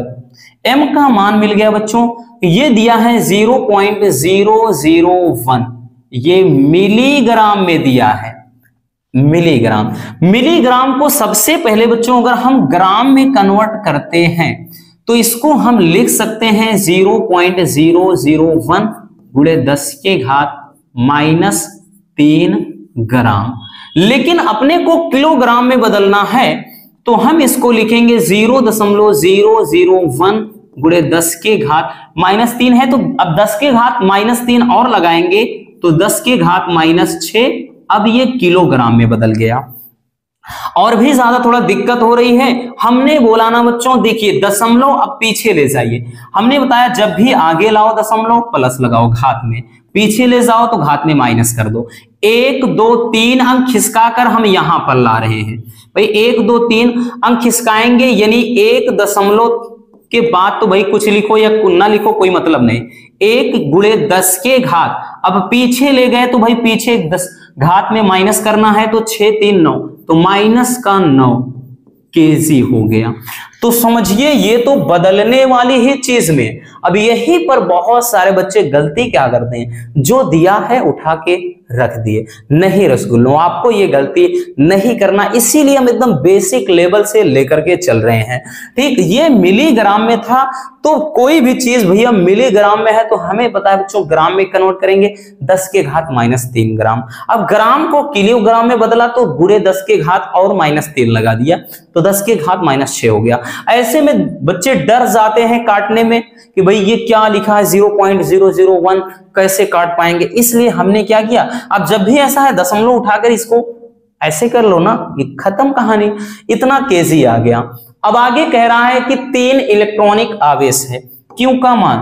m का मान मिल गया बच्चों, ये दिया है 0.001, ये मिलीग्राम में दिया है, मिलीग्राम। मिलीग्राम को सबसे पहले बच्चों अगर हम ग्राम में कन्वर्ट करते हैं तो इसको हम लिख सकते हैं 0.001 गुणे 10 के घात -3 ग्राम। लेकिन अपने को किलोग्राम में बदलना है तो हम इसको लिखेंगे 0.001 गुणे 10 के घात -3 है, तो अब 10 के घात -3 और लगाएंगे तो 10 के घात -6, अब ये किलोग्राम में बदल गया। और भी ज्यादा थोड़ा दिक्कत हो रही है, हमने बोला ना बच्चों, देखिए दशमलव अब पीछे ले जाइए, हमने बताया जब भी आगे लाओ दशमलव प्लस लगाओ घात में, पीछे ले जाओ तो घात में माइनस कर दो। 1 2 3 अंक खिसकाकर हम यहां पर ला रहे हैं भाई, 1 2 3 अंक खिसकाएंगे यानी 1 दशमलव के बाद तो भाई कुछ लिखो या ना लिखो कोई मतलब नहीं, 1 गुणे 10 के घात, अब पीछे ले गए तो भाई पीछे 10 घात में माइनस करना है तो 6 3 9, तो -9 केजी हो गया। तो समझिए ये तो बदलने वाली ही चीज में, अब यहीं पर बहुत सारे बच्चे गलती क्या करते हैं, जो दिया है उठा के रख दिए। नहीं रसगुल्लों, आपको ये गलती नहीं करना, इसीलिए हम एकदम बेसिक लेवल से लेकर के चल रहे हैं, ठीक। ये मिलीग्राम में था तो कोई भी चीज भैया मिलीग्राम में है तो हमें पता है बच्चों ग्राम में कन्वर्ट करेंगे 10 के घात -3 ग्राम। अब ग्राम को किलोग्राम में बदला तो गुणे 10 के घात और -3 लगा दिया तो 10 के घात -6 हो गया। ऐसे में बच्चे डर जाते हैं काटने में कि भाई ये क्या लिखा है 0.001 कैसे काट पाएंगे, इसलिए हमने क्या किया, अब जब भी ऐसा है दशमलव उठाकर इसको ऐसे कर लो ना, खत्म कहानी, इतना केजी आ गया। अब आगे कह रहा है कि 3 इलेक्ट्रॉनिक आवेश है, Q का मान,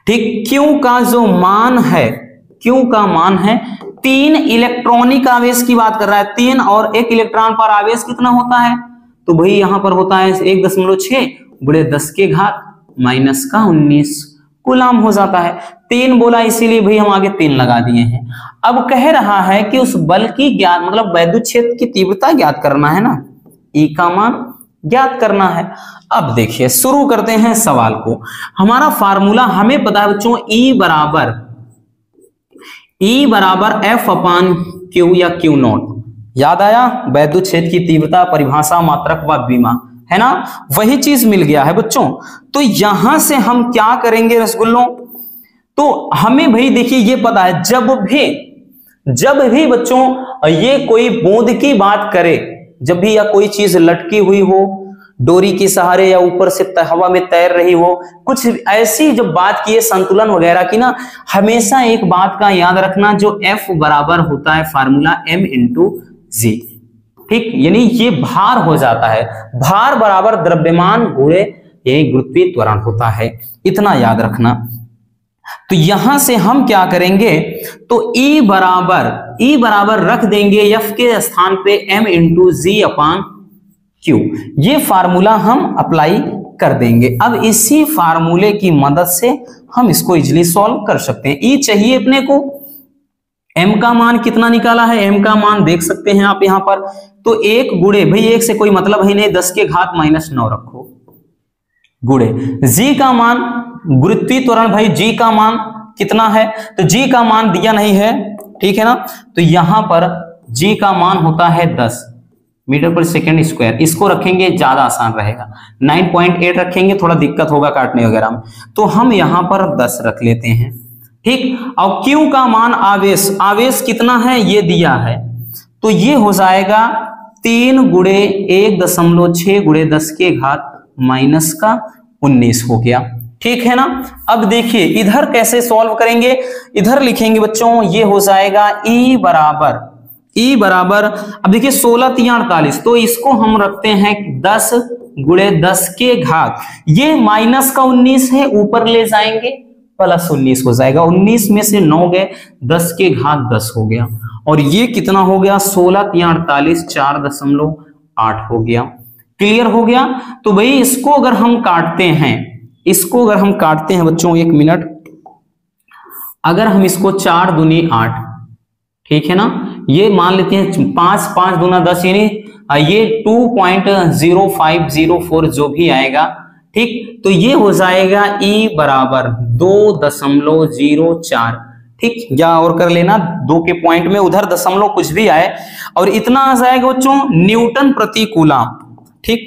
ठीक, Q का जो मान है, Q का मान है 3 इलेक्ट्रॉनिक आवेश की बात कर रहा है। 3 और 1 इलेक्ट्रॉन पर आवेश कितना होता है, तो भाई यहां पर होता है 1.6 गुणे 10 के घात -19 कूलाम हो जाता है। 3 बोला इसीलिए भाई हम आगे 3 लगा दिए हैं। अब कह रहा है कि उस बल की ज्ञात मतलब वैद्युत क्षेत्र की तीव्रता ज्ञात करना है ना, E का मान ज्ञात करना है। अब देखिए शुरू करते हैं सवाल को। हमारा फार्मूला हमें पता है बच्चों, E बराबर F/Q या Q0, याद आया, वैद्युत क्षेत्र की तीव्रता, परिभाषा, मात्रक व विमा, है ना, वही चीज मिल गया है बच्चों। तो यहां से हम क्या करेंगे रसगुल्लों, तो हमें भाई देखिए ये पता है जब भी बच्चों ये कोई बूंद की बात करे, जब भी या कोई चीज लटकी हुई हो डोरी के सहारे या ऊपर से हवा में तैर रही हो, कुछ ऐसी जब बात की है संतुलन वगैरह की ना, हमेशा एक बात का याद रखना, जो F बराबर होता है फार्मूला m/g, ठीक, यानी ये भार हो जाता है, भार बराबर द्रव्यमान गुणे ये गुरुत्वीय त्वरण होता है, इतना याद रखना। तो यहां से हम क्या करेंगे, तो E बराबर रख देंगे F के स्थान पे m/g/Q, ये फार्मूला हम अप्लाई कर देंगे। अब इसी फार्मूले की मदद से हम इसको इजीली सॉल्व कर सकते हैं। E चाहिए अपने को, m का मान कितना निकाला है, m का मान देख सकते हैं आप यहां पर, तो 1 गुणे, भाई 1 से कोई मतलब ही नहीं, 10 के घात -9 रखो, गुणे g का मान, गुरुत्वीय त्वरण भाई g का मान कितना है, तो g का मान दिया नहीं है, ठीक है ना, तो यहां पर g का मान होता है 10 मीटर पर सेकेंड स्क्वायर, इसको रखेंगे ज्यादा आसान रहेगा, 9.8 रखेंगे थोड़ा दिक्कत होगा काटने वगैरह में, तो हम यहां पर 10 रख लेते हैं, ठीक। और Q का मान आवेश कितना है ये दिया है, तो ये हो जाएगा 3 गुणे 1.6 गुणे 10 के घात -19 हो गया, ठीक है ना। अब देखिए इधर कैसे सॉल्व करेंगे, इधर लिखेंगे बच्चों, ये हो जाएगा E बराबर, अब देखिए 16 3 48, तो इसको हम रखते हैं 10 गुणे 10 के घात, ये माइनस का 19 है, ऊपर ले जाएंगे +19 हो जाएगा, 19 में से 9 गए, 10 के घात 10 हो गया, और ये कितना हो गया 16 3 48 4.8 हो गया, क्लियर हो गया। तो भाई इसको अगर हम काटते हैं बच्चों, 1 मिनट, अगर हम इसको 4 दूनी 8, ठीक है ना, ये मान लेते हैं 5 5 दूना 10, यानी ये 2.0504 जो भी आएगा, ठीक, तो ये हो जाएगा E बराबर 2.04, ठीक, या और कर लेना 2 के पॉइंट में उधर दशमलव कुछ भी आए, और इतना आ जाएगा बच्चों न्यूटन प्रति कूलाम, ठीक,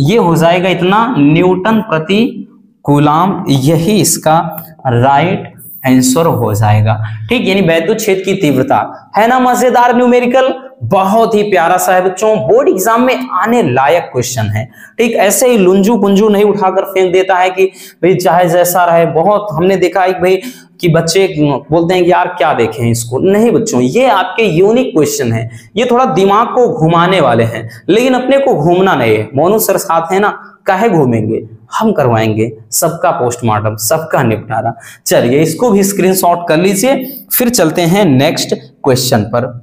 ये हो जाएगा इतना न्यूटन प्रति कूलाम, यही इसका राइट आंसर हो जाएगा, ठीक, यानी वैद्युत क्षेत्र की तीव्रता, है ना मजेदार न्यूमेरिकल, बहुत ही प्यारा सा है बच्चों, बोर्ड एग्जाम में आने लायक क्वेश्चन है, ठीक, ऐसे ही लुंजू पुंजू नहीं उठाकर फेंक देता है कि भाई चाहे जैसा रहे, बहुत हमने देखा है भाई कि बच्चे बोलते हैं कि यार क्या देखें इसको, नहीं बच्चों ये आपके यूनिक क्वेश्चन है, ये थोड़ा दिमाग को घुमाने वाले हैं, लेकिन अपने को घूमना नहीं है, मोनू सर साथ है ना, काहे घूमेंगे, हम करवाएंगे सबका पोस्टमार्टम, सबका निपटारा। चलिए इसको भी स्क्रीनशॉट कर लीजिए, फिर चलते हैं नेक्स्ट क्वेश्चन पर।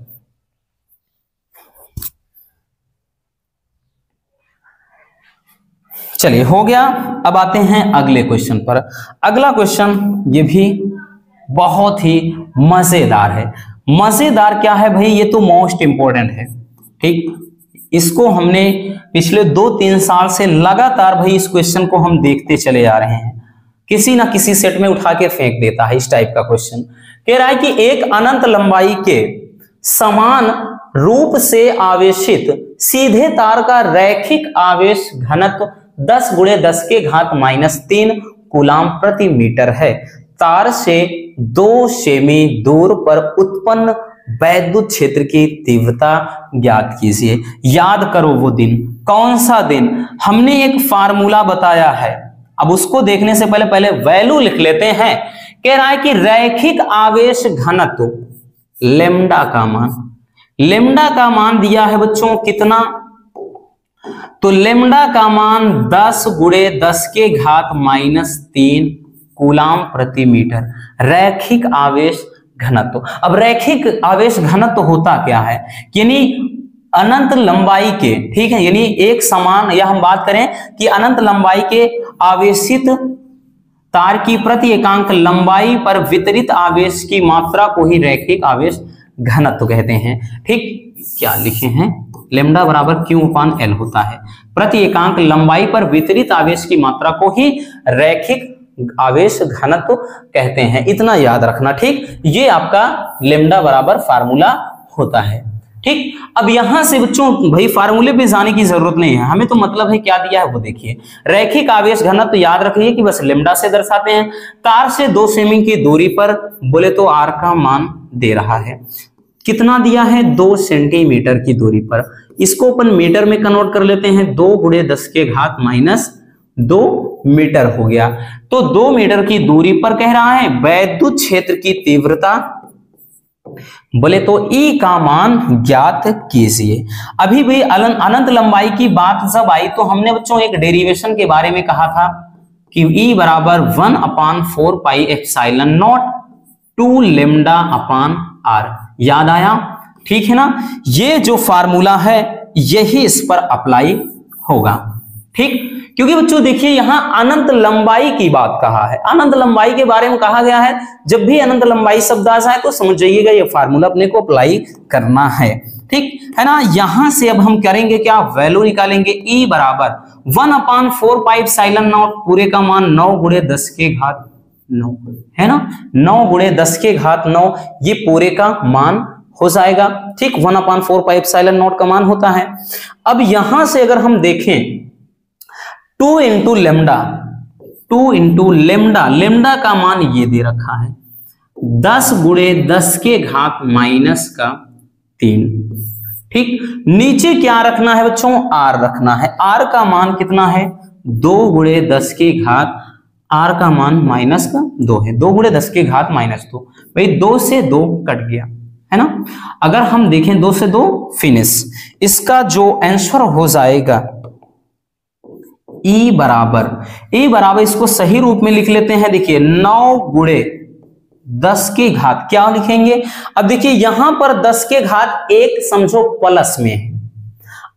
चलिए हो गया, अब आते हैं अगले क्वेश्चन पर। अगला क्वेश्चन ये भी बहुत ही मजेदार है। मजेदार क्या है भाई, ये तो मोस्ट इंपॉर्टेंट है, ठीक, इसको हमने पिछले 2-3 साल से लगातार भाई इस क्वेश्चन को हम देखते चले आ रहे हैं, किसी ना किसी सेट में उठा के फेंक देता है इस टाइप का क्वेश्चन। कह रहा है कि एक अनंत लंबाई के समान रूप से आवेशित सीधे तार का रैखिक आवेश घनत्व 10 × 10⁻³ कूलाम प्रति मीटर है। तार से 2 सेमी दूर पर उत्पन्न वैद्युत क्षेत्र की तीव्रता ज्ञात कीजिए। याद करो वो दिन, कौन सा दिन? हमने एक फार्मूला बताया है। अब उसको देखने से पहले वैल्यू लिख लेते हैं। कह रहा है कि रैखिक आवेश घनत्व लेम्डा का मान दिया है बच्चों कितना? तो लेम्डा का मान 10 × 10⁻³ कूलाम प्रति मीटर, रैखिक आवेश घनत्व। अब रैखिक आवेश घनत्व होता क्या है? यानी अनंत लंबाई के, ठीक है, यानी एक समान, या हम बात करें कि अनंत लंबाई के आवेशित तार की प्रति एकांक लंबाई पर वितरित आवेश की मात्रा को ही रैखिक आवेश घनत्व कहते हैं। ठीक, क्या लिखे हैं? लेम्डा बराबर Q/L होता है। प्रति एकांक लंबाई पर वितरित आवेश की मात्रा को ही रैखिक आवेश घनत्व कहते हैं। इतना याद रखना। ठीक, ये आपका लेम्डा बराबर फार्मूला होता है। ठीक, अब यहां से बच्चों भाई फार्मूले पे जाने की जरूरत नहीं है, हमें तो मतलब है क्या दिया है वो देखिए। रैखिक आवेश घनत्व याद रखिए कि बस लेम्डा से दर्शाते हैं। तार से 2 सेमी की दूरी पर बोले तो आर का मान दे रहा है, कितना दिया है? 2 सेंटीमीटर की दूरी पर। इसको अपन मीटर में कन्वर्ट कर लेते हैं। 2 × 10⁻² मीटर हो गया। तो 2 मीटर की दूरी पर कह रहा है वैद्युत क्षेत्र की तीव्रता बोले तो E का मान ज्ञात कीजिए। अभी भी अनंत लंबाई की बात जब आई तो हमने बच्चों एक डेरिवेशन के बारे में कहा था कि E बराबर 1/4πε0 2 λ/r। याद आया? ठीक है ना? ये जो फार्मूला है यही इस पर अप्लाई होगा। ठीक, क्योंकि बच्चों देखिए यहां अनंत लंबाई की बात कहा है, अनंत लंबाई के बारे में कहा गया है। जब भी अनंत लंबाई शब्द आ जाए तो समझ जाइएगा ये फार्मूला अपने को अप्लाई करना है। ठीक है ना? यहां से अब हम करेंगे क्या? वैल्यू निकालेंगे। E बराबर 1/4πε0 पूरे का मान 9 × 10⁻9 है ना? 9 × 10⁻9 ये पूरे का मान हो जाएगा। ठीक, 1/4πε0 का मान होता है। अब यहां से अगर हम देखें 2 × लेम्डा, लेम्डा का मान ये दे रखा है 10 × 10⁻³ ठीक, नीचे क्या रखना है बच्चों? R रखना है। R का मान कितना है? 2 × 10⁻, R का मान -2 है। 2 × 10⁻², भाई 2 से 2 कट गया है ना? अगर हम देखें 2 से 2 फिनिश, इसका जो आंसर हो जाएगा E बराबर इसको सही रूप में लिख लेते हैं। देखिए 9 × 10⁻, क्या लिखेंगे? अब देखिए यहां पर 10⁻1 समझो प्लस में है।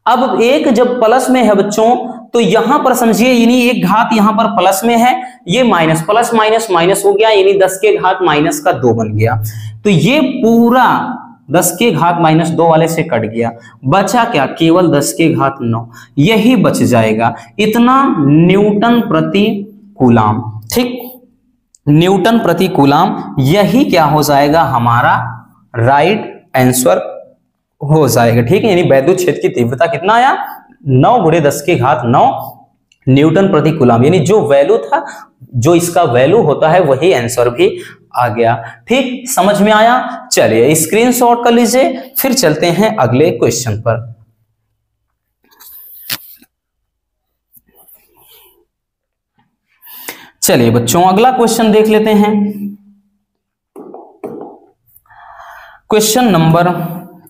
अब एक जब प्लस में है बच्चों तो यहां पर समझिए यानी एक घात यहां पर प्लस में है, ये माइनस, प्लस माइनस माइनस हो गया, यानी 10⁻² बन गया। तो ये पूरा 10⁻² वाले से कट गया, बचा क्या? केवल 10⁻9, यही बच जाएगा। इतना न्यूटन प्रति कूलाम। ठीक, न्यूटन प्रति कूलाम, यही क्या हो जाएगा? हमारा राइट आंसर हो जाएगा। ठीक है, यानी वैद्युत क्षेत्र की तीव्रता कितना आया? 9 × 10⁻9 न्यूटन प्रति कूलाम, यानी जो वैल्यू था, जो इसका वैल्यू होता है वही आंसर भी आ गया। ठीक, समझ में आया? चलिए स्क्रीनशॉट कर लीजिए, फिर चलते हैं अगले क्वेश्चन पर। चलिए बच्चों अगला क्वेश्चन देख लेते हैं। Question number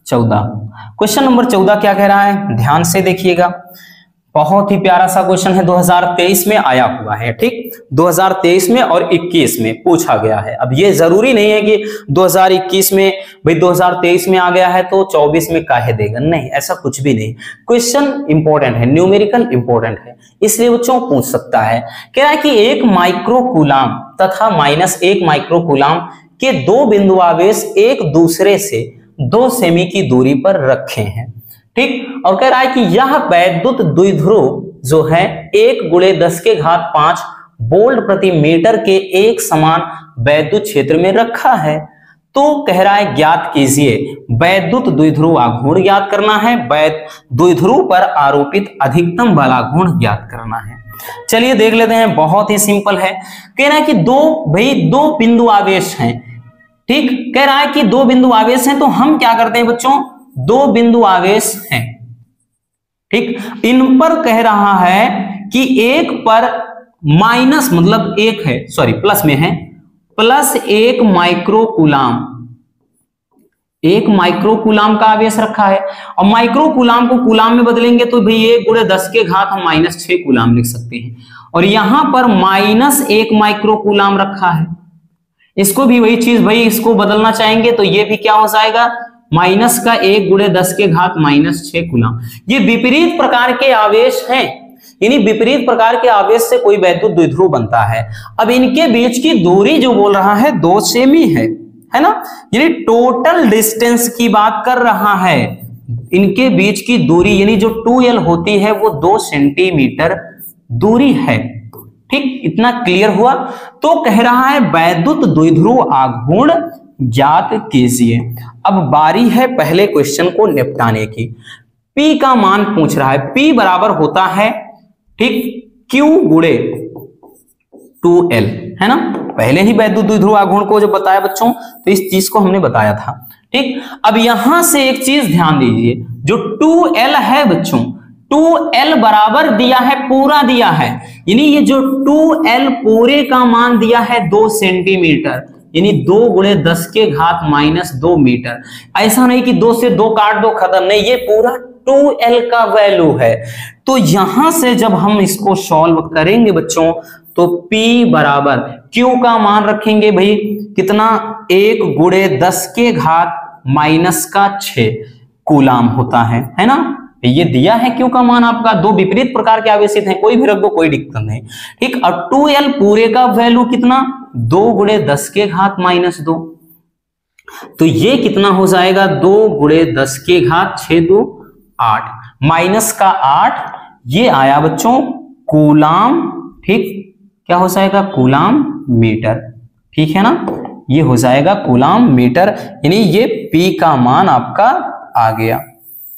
14। क्वेश्चन नंबर 14 क्या कह रहा है? ध्यान से देखिएगा, बहुत ही प्यारा सा क्वेश्चन है, 2023 में आया हुआ है। ठीक, 2023 में और 21 में पूछा गया है। अब ये जरूरी नहीं है कि 2021 में, भाई 2023 में आ गया है तो 24 में काहे देगा, नहीं, ऐसा कुछ भी नहीं। क्वेश्चन इंपॉर्टेंट है, न्यूमेरिकल इंपॉर्टेंट है, इसलिए बच्चों पूछ सकता है। कह रहा है कि 1 माइक्रोकूलाम तथा -1 माइक्रोकूलाम के 2 बिंदु आवेश एक दूसरे से 2 सेमी की दूरी पर रखे हैं। ठीक, और कह रहा है कि यह वैद्युत द्विध्रुव जो है 1 × 10⁵ वोल्ट प्रति मीटर के एक समान वैद्युत क्षेत्र में रखा है। तो कह रहा है ज्ञात कीजिए वैद्युत द्विध्रुव आघूर्ण ज्ञात करना है, द्विध्रुव पर आरोपित अधिकतम बलाघूर्ण ज्ञात करना है। चलिए देख लेते हैं, बहुत ही सिंपल है। कह रहा है कि दो बिंदु आवेश हैं, ठीक, कह रहा है कि दो बिंदु आवेश हैं, तो हम क्या करते हैं बच्चों, दो बिंदु आवेश हैं, ठीक, इन पर कह रहा है कि एक पर माइनस मतलब एक है, सॉरी प्लस में है, +1 माइक्रोकूलाम, 1 माइक्रोकूलाम का आवेश रखा है। और माइक्रोकूलाम को कूलाम में बदलेंगे तो भाई 1 × 10 के घात हम -6 कूलाम लिख सकते हैं। और यहां पर -1 माइक्रोकूलाम रखा है, इसको भी वही चीज भाई, इसको बदलना चाहेंगे तो ये भी क्या हो जाएगा, माइनस का 1 × 10 के घात -6 कूलाम। ये विपरीत प्रकार के आवेश हैं, यानी विपरीत प्रकार के आवेश से कोई वैद्युत द्विध्रुव बनता है। अब इनके बीच की दूरी जो बोल रहा है 2 सेमी है ना, यानी टोटल डिस्टेंस की बात कर रहा है। इनके बीच की दूरी यानी जो 2l होती है वो 2 सेंटीमीटर दूरी है, ठीक, इतना क्लियर हुआ। तो कह रहा है वैद्युत द्विध्रुव आघूर्ण ज्ञात कीजिए। अब बारी है पहले क्वेश्चन को निपटाने की। P का मान पूछ रहा है, P बराबर होता है, ठीक, Q × 2l, है ना, पहले ही वैद्युत द्विध्रुव आघूर्ण को जो बताया बच्चों, तो इस चीज को हमने बताया था, ठीक। अब यहां से एक चीज ध्यान दीजिए, जो 2l है बच्चों, 2l बराबर दिया है, पूरा दिया है, यानी ये जो 2l पूरे का मान दिया है 2 सेंटीमीटर, यानी 2 × 10 के घात -2 मीटर। ऐसा नहीं कि 2 से 2 काट दो खत्म, नहीं, ये पूरा 2l का वैल्यू है। तो यहां से जब हम इसको सॉल्व करेंगे बच्चों, तो P बराबर Q का मान रखेंगे भाई कितना, 1 × 10 के घात -6 कूलाम होता है ना, ये दिया है Q का मान आपका। दो विपरीत प्रकार के आवेशित हैं, कोई भी रख दो कोई दिक्कत नहीं, ठीक। और 2l पूरे का वैल्यू कितना, 2 × 10 के घात -2, तो ये कितना हो जाएगा, 2 × 10 के घात 6 2 8, माइनस का 8, ये आया बच्चों कूलाम, ठीक, क्या हो जाएगा, कूलाम मीटर, ठीक है ना, ये हो जाएगा कूलाम मीटर, यानी ये P का मान आपका आ गया,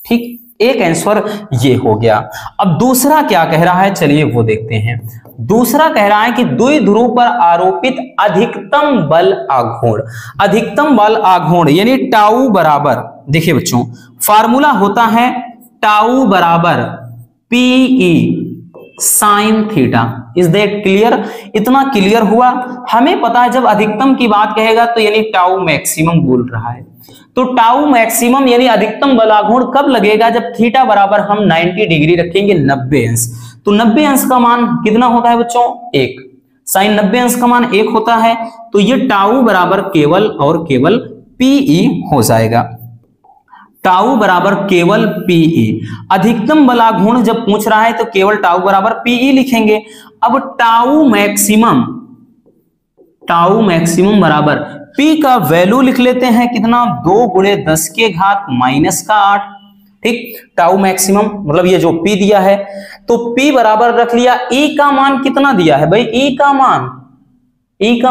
ठीक। एक आंसर ये हो गया। अब दूसरा क्या कह रहा है, चलिए वो देखते हैं। दूसरा कह रहा है कि द्विध्रुव पर आरोपित अधिकतम बल आघूर्ण, अधिकतम बल आघूर्ण यानी टाउ बराबर, देखिए बच्चों फार्मूला होता है टाउ बराबर PE sin theta. Is that clear, इतना क्लियर हुआ। हमें पता है जब अधिकतम की बात कहेगा तो यानी टाउ मैक्सिमम बोल रहा है, तो टाउ मैक्सिमम यानी अधिकतम बल आघूर्ण कब लगेगा, जब थीटा बराबर हम 90 डिग्री रखेंगे 90 अंश। तो 90 अंश का मान कितना होता है बच्चों, 1, साइन 90 अंश का मान 1 होता है, तो ये टाउ बराबर केवल और केवल PE हो जाएगा, टाउ बराबर केवल PE। अधिकतम बल आघूर्ण जब पूछ रहा है तो केवल टाउ बराबर PE लिखेंगे। अब टाउ मैक्सिमम बराबर P का वैल्यू लिख लेते हैं कितना, 2 × 10 के घात -8, ठीक। टाउ मैक्सिमम मतलब ये जो P दिया है, तो P बराबर रख लिया। E का मान कितना दिया है भाई, E का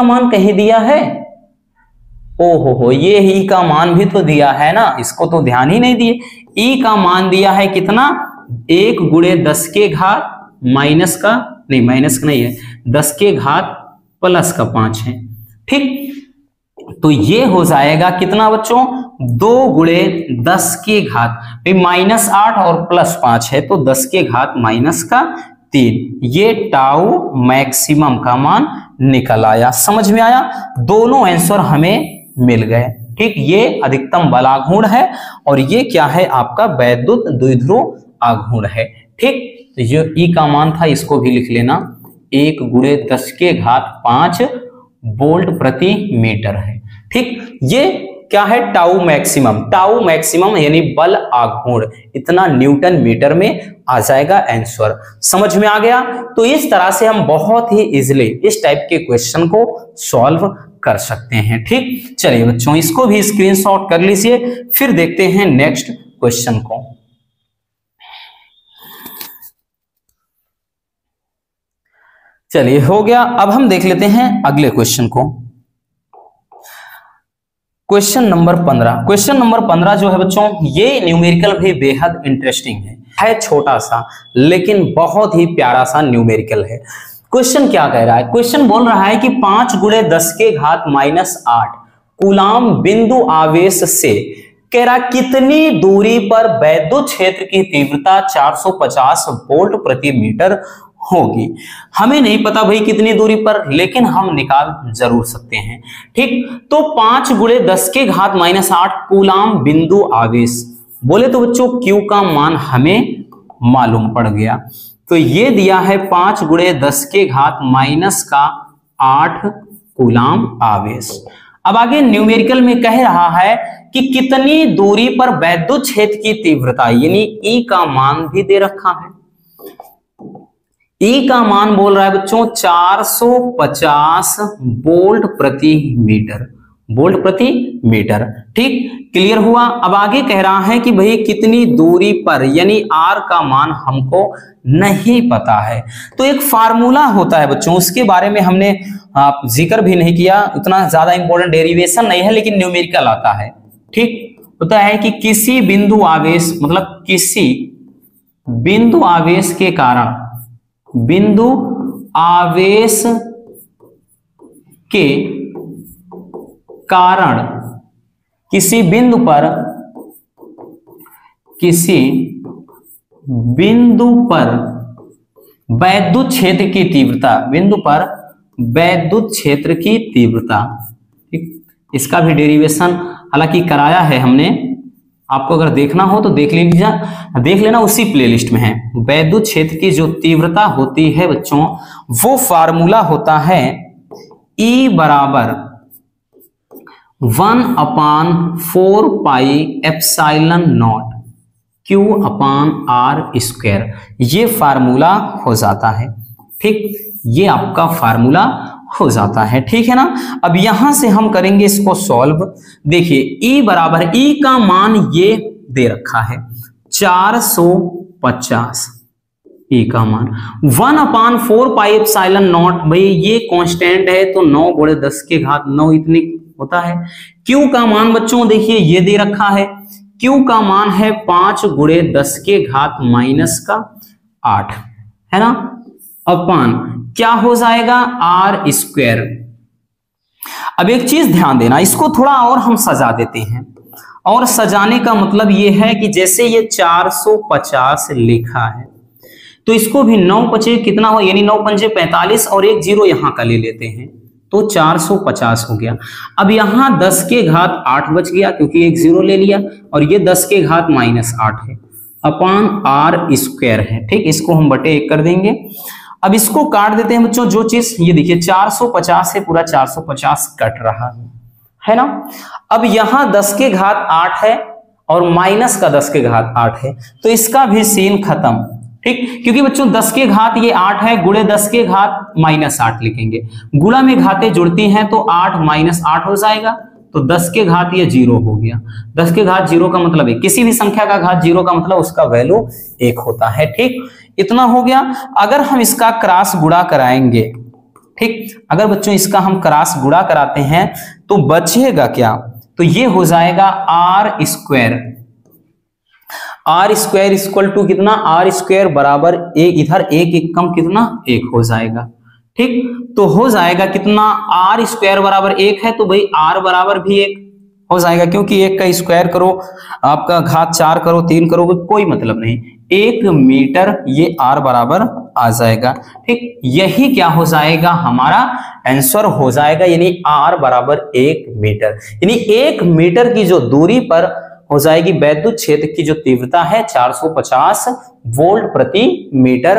मान कहीं दिया है, ओहो ये E का मान भी तो दिया है ना, इसको तो ध्यान ही नहीं दिए। E का मान दिया है कितना, 1 × 10 के घात माइनस का नहीं है, 10 के घात +5 है, ठीक। तो ये हो जाएगा कितना बच्चों, 2 × 10 के घात -8 और +5 है, तो 10 के घात -3, ये टाउ मैक्सिमम का मान निकल आया। समझ में आया, दोनों आंसर हमें मिल गए, ठीक। ये अधिकतम बल आघूर्ण है और ये क्या है आपका वैद्युत द्विध्रुव आघूर्ण है, ठीक। तो जो E का मान था इसको भी लिख लेना, 1 × 10 के घात 5 वोल्ट प्रति मीटर है, ठीक। ये क्या है, टाउ मैक्सिमम यानी बल आघूर्ण, इतना न्यूटन मीटर में आ जाएगा आंसर। समझ में आ गया। तो इस तरह से हम बहुत ही इजीली इस टाइप के क्वेश्चन को सॉल्व कर सकते हैं, ठीक। चलिए बच्चों इसको भी स्क्रीनशॉट कर लीजिए, फिर देखते हैं नेक्स्ट क्वेश्चन को। चलिए हो गया। अब हम देख लेते हैं अगले क्वेश्चन को, क्वेश्चन नंबर 15। क्वेश्चन नंबर 15 जो है बच्चों, ये न्यूमेरिकल भी बेहद इंटरेस्टिंग है। है छोटा सा लेकिन बहुत ही प्यारा सा न्यूमेरिकल है। क्वेश्चन क्या कह रहा है? क्वेश्चन बोल रहा है कि 5 × 10⁻⁸ कूलाम बिंदु आवेश से कह रहा कितनी दूरी पर वैद्युत क्षेत्र की तीव्रता 450 वोल्ट प्रति मीटर होगी। हमें नहीं पता भाई कितनी दूरी पर, लेकिन हम निकाल जरूर सकते हैं। ठीक, तो 5 × 10⁻⁸ कूलाम बिंदु आवेश बोले तो बच्चों Q का मान हमें मालूम पड़ गया। तो ये दिया है 5 × 10⁻⁸ कूलाम आवेश। अब आगे न्यूमेरिकल में कह रहा है कि कितनी दूरी पर वैद्युत क्षेत्र की तीव्रता, यानी E का मान भी दे रखा है। E का मान बोल रहा है बच्चों 450 वोल्ट प्रति मीटर, वोल्ट प्रति मीटर। ठीक, क्लियर हुआ। अब आगे कह रहा है कि भाई कितनी दूरी पर, यानी R का मान हमको नहीं पता है। तो एक फार्मूला होता है बच्चों, उसके बारे में हमने जिक्र भी नहीं किया, उतना ज्यादा इंपॉर्टेंट डेरिवेशन नहीं है, लेकिन न्यूमेरिकल आता है। ठीक, होता है कि किसी बिंदु आवेश, मतलब किसी बिंदु आवेश के कारण, बिंदु आवेश के कारण किसी बिंदु पर वैद्युत क्षेत्र की तीव्रता, बिंदु पर वैद्युत क्षेत्र की तीव्रता। ठीक, इसका भी डेरिवेशन हालांकि कराया है हमने, आपको अगर देखना हो तो देख लेना, उसी प्लेलिस्ट में है। वैद्युत क्षेत्र की जो तीव्रता होती है बच्चों, वो फार्मूला होता है E बराबर 1/4πε0 Q/r², ये फार्मूला हो जाता है। ठीक, ये आपका फार्मूला हो जाता है। ठीक है ना। अब यहां से हम करेंगे इसको सॉल्व। देखिए E बराबर, E का मान ये दे रखा है 450, E का मान 1/4πε0, भाई ये कांस्टेंट है तो 9 × 10⁹ इतनी होता है। Q का मान बच्चों देखिए ये दे रखा है, Q का मान है 5 × 10⁸ है ना, अपान क्या हो जाएगा R²। अब एक चीज ध्यान देना, इसको थोड़ा और हम सजा देते हैं, और सजाने का मतलब ये है कि जैसे ये 450 लिखा है तो इसको भी 9 × 5 कितना हो, यानी 9 × 5 45 और एक 0 यहां का ले लेते हैं तो 450 हो गया। अब यहां 10⁸ बच गया क्योंकि एक 0 ले लिया, और ये 10⁻⁸ है, अपान R² है। ठीक, इसको हम बटे 1 कर देंगे। अब इसको काट देते हैं बच्चों, जो चीज ये देखिए 450 से पूरा 450 कट रहा है ना। अब यहां 10⁸ है और माइनस का 10⁸ है, तो इसका भी सीन खत्म। ठीक, क्योंकि बच्चों 10⁸ ये 8 है, गुणे 10⁻⁻8 लिखेंगे, गुणा में घातें जुड़ती हैं तो 8 - 8 हो जाएगा, तो 10⁸ ये 0 हो गया। 10⁸ 0 का मतलब है किसी भी संख्या का घात 0 का मतलब उसका वैल्यू 1 होता है। ठीक, इतना हो गया। अगर हम इसका क्रॉस गुणा कराएंगे, ठीक, अगर बच्चों इसका हम क्रॉस गुणा कराते हैं तो बचेगा क्या, तो ये हो जाएगा R² इक्वल टू कितना, R² बराबर 1, इधर 1 कम कितना 1 हो जाएगा। ठीक, तो हो जाएगा कितना, R² बराबर 1 है तो भाई R बराबर भी 1 हो जाएगा, क्योंकि 1 का स्क्वायर करो, आपका घात 4 करो, 3 करो, कोई मतलब नहीं, 1 मीटर ये R बराबर आ जाएगा। ठीक, यही क्या हो जाएगा, हमारा आंसर हो जाएगा, यानी R बराबर 1 मीटर, यानी 1 मीटर की जो दूरी पर हो जाएगी वैद्युत क्षेत्र की जो तीव्रता है 450 वोल्ट प्रति मीटर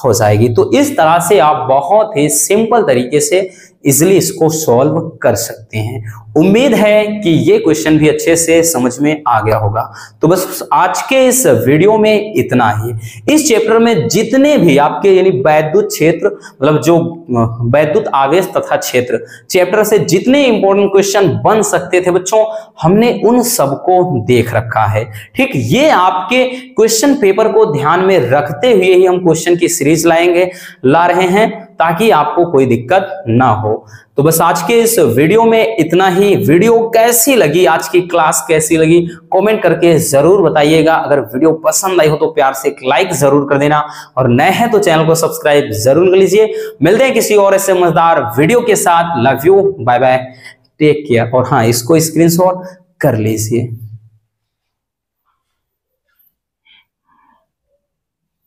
हो जाएगी। तो इस तरह से आप बहुत ही सिंपल तरीके से इजिली इसको सॉल्व कर सकते हैं। उम्मीद है कि ये क्वेश्चन भी अच्छे से समझ में आ गया होगा। तो बस आज के इस वीडियो में इतना ही। इस चैप्टर में जितने भी आपके यानी वैद्युत क्षेत्र मतलब जो वैद्युत आवेश तथा क्षेत्र चैप्टर से जितने इंपॉर्टेंट क्वेश्चन बन सकते थे बच्चों, हमने उन सबको देख रखा है। ठीक, ये आपके क्वेश्चन पेपर को ध्यान में रखते हुए ही हम क्वेश्चन की सीरीज ला रहे हैं, ताकि आपको कोई दिक्कत ना हो। तो बस आज के इस वीडियो में इतना ही। वीडियो कैसी लगी, आज की क्लास कैसी लगी, कमेंट करके जरूर बताइएगा। अगर वीडियो पसंद आई हो तो प्यार से एक लाइक जरूर कर देना, और नए हैं तो चैनल को सब्सक्राइब जरूर कर लीजिए। मिलते हैं किसी और ऐसे मजेदार वीडियो के साथ। Love you, bye bye, take care. और हाँ, इसको स्क्रीनशॉट कर लीजिए।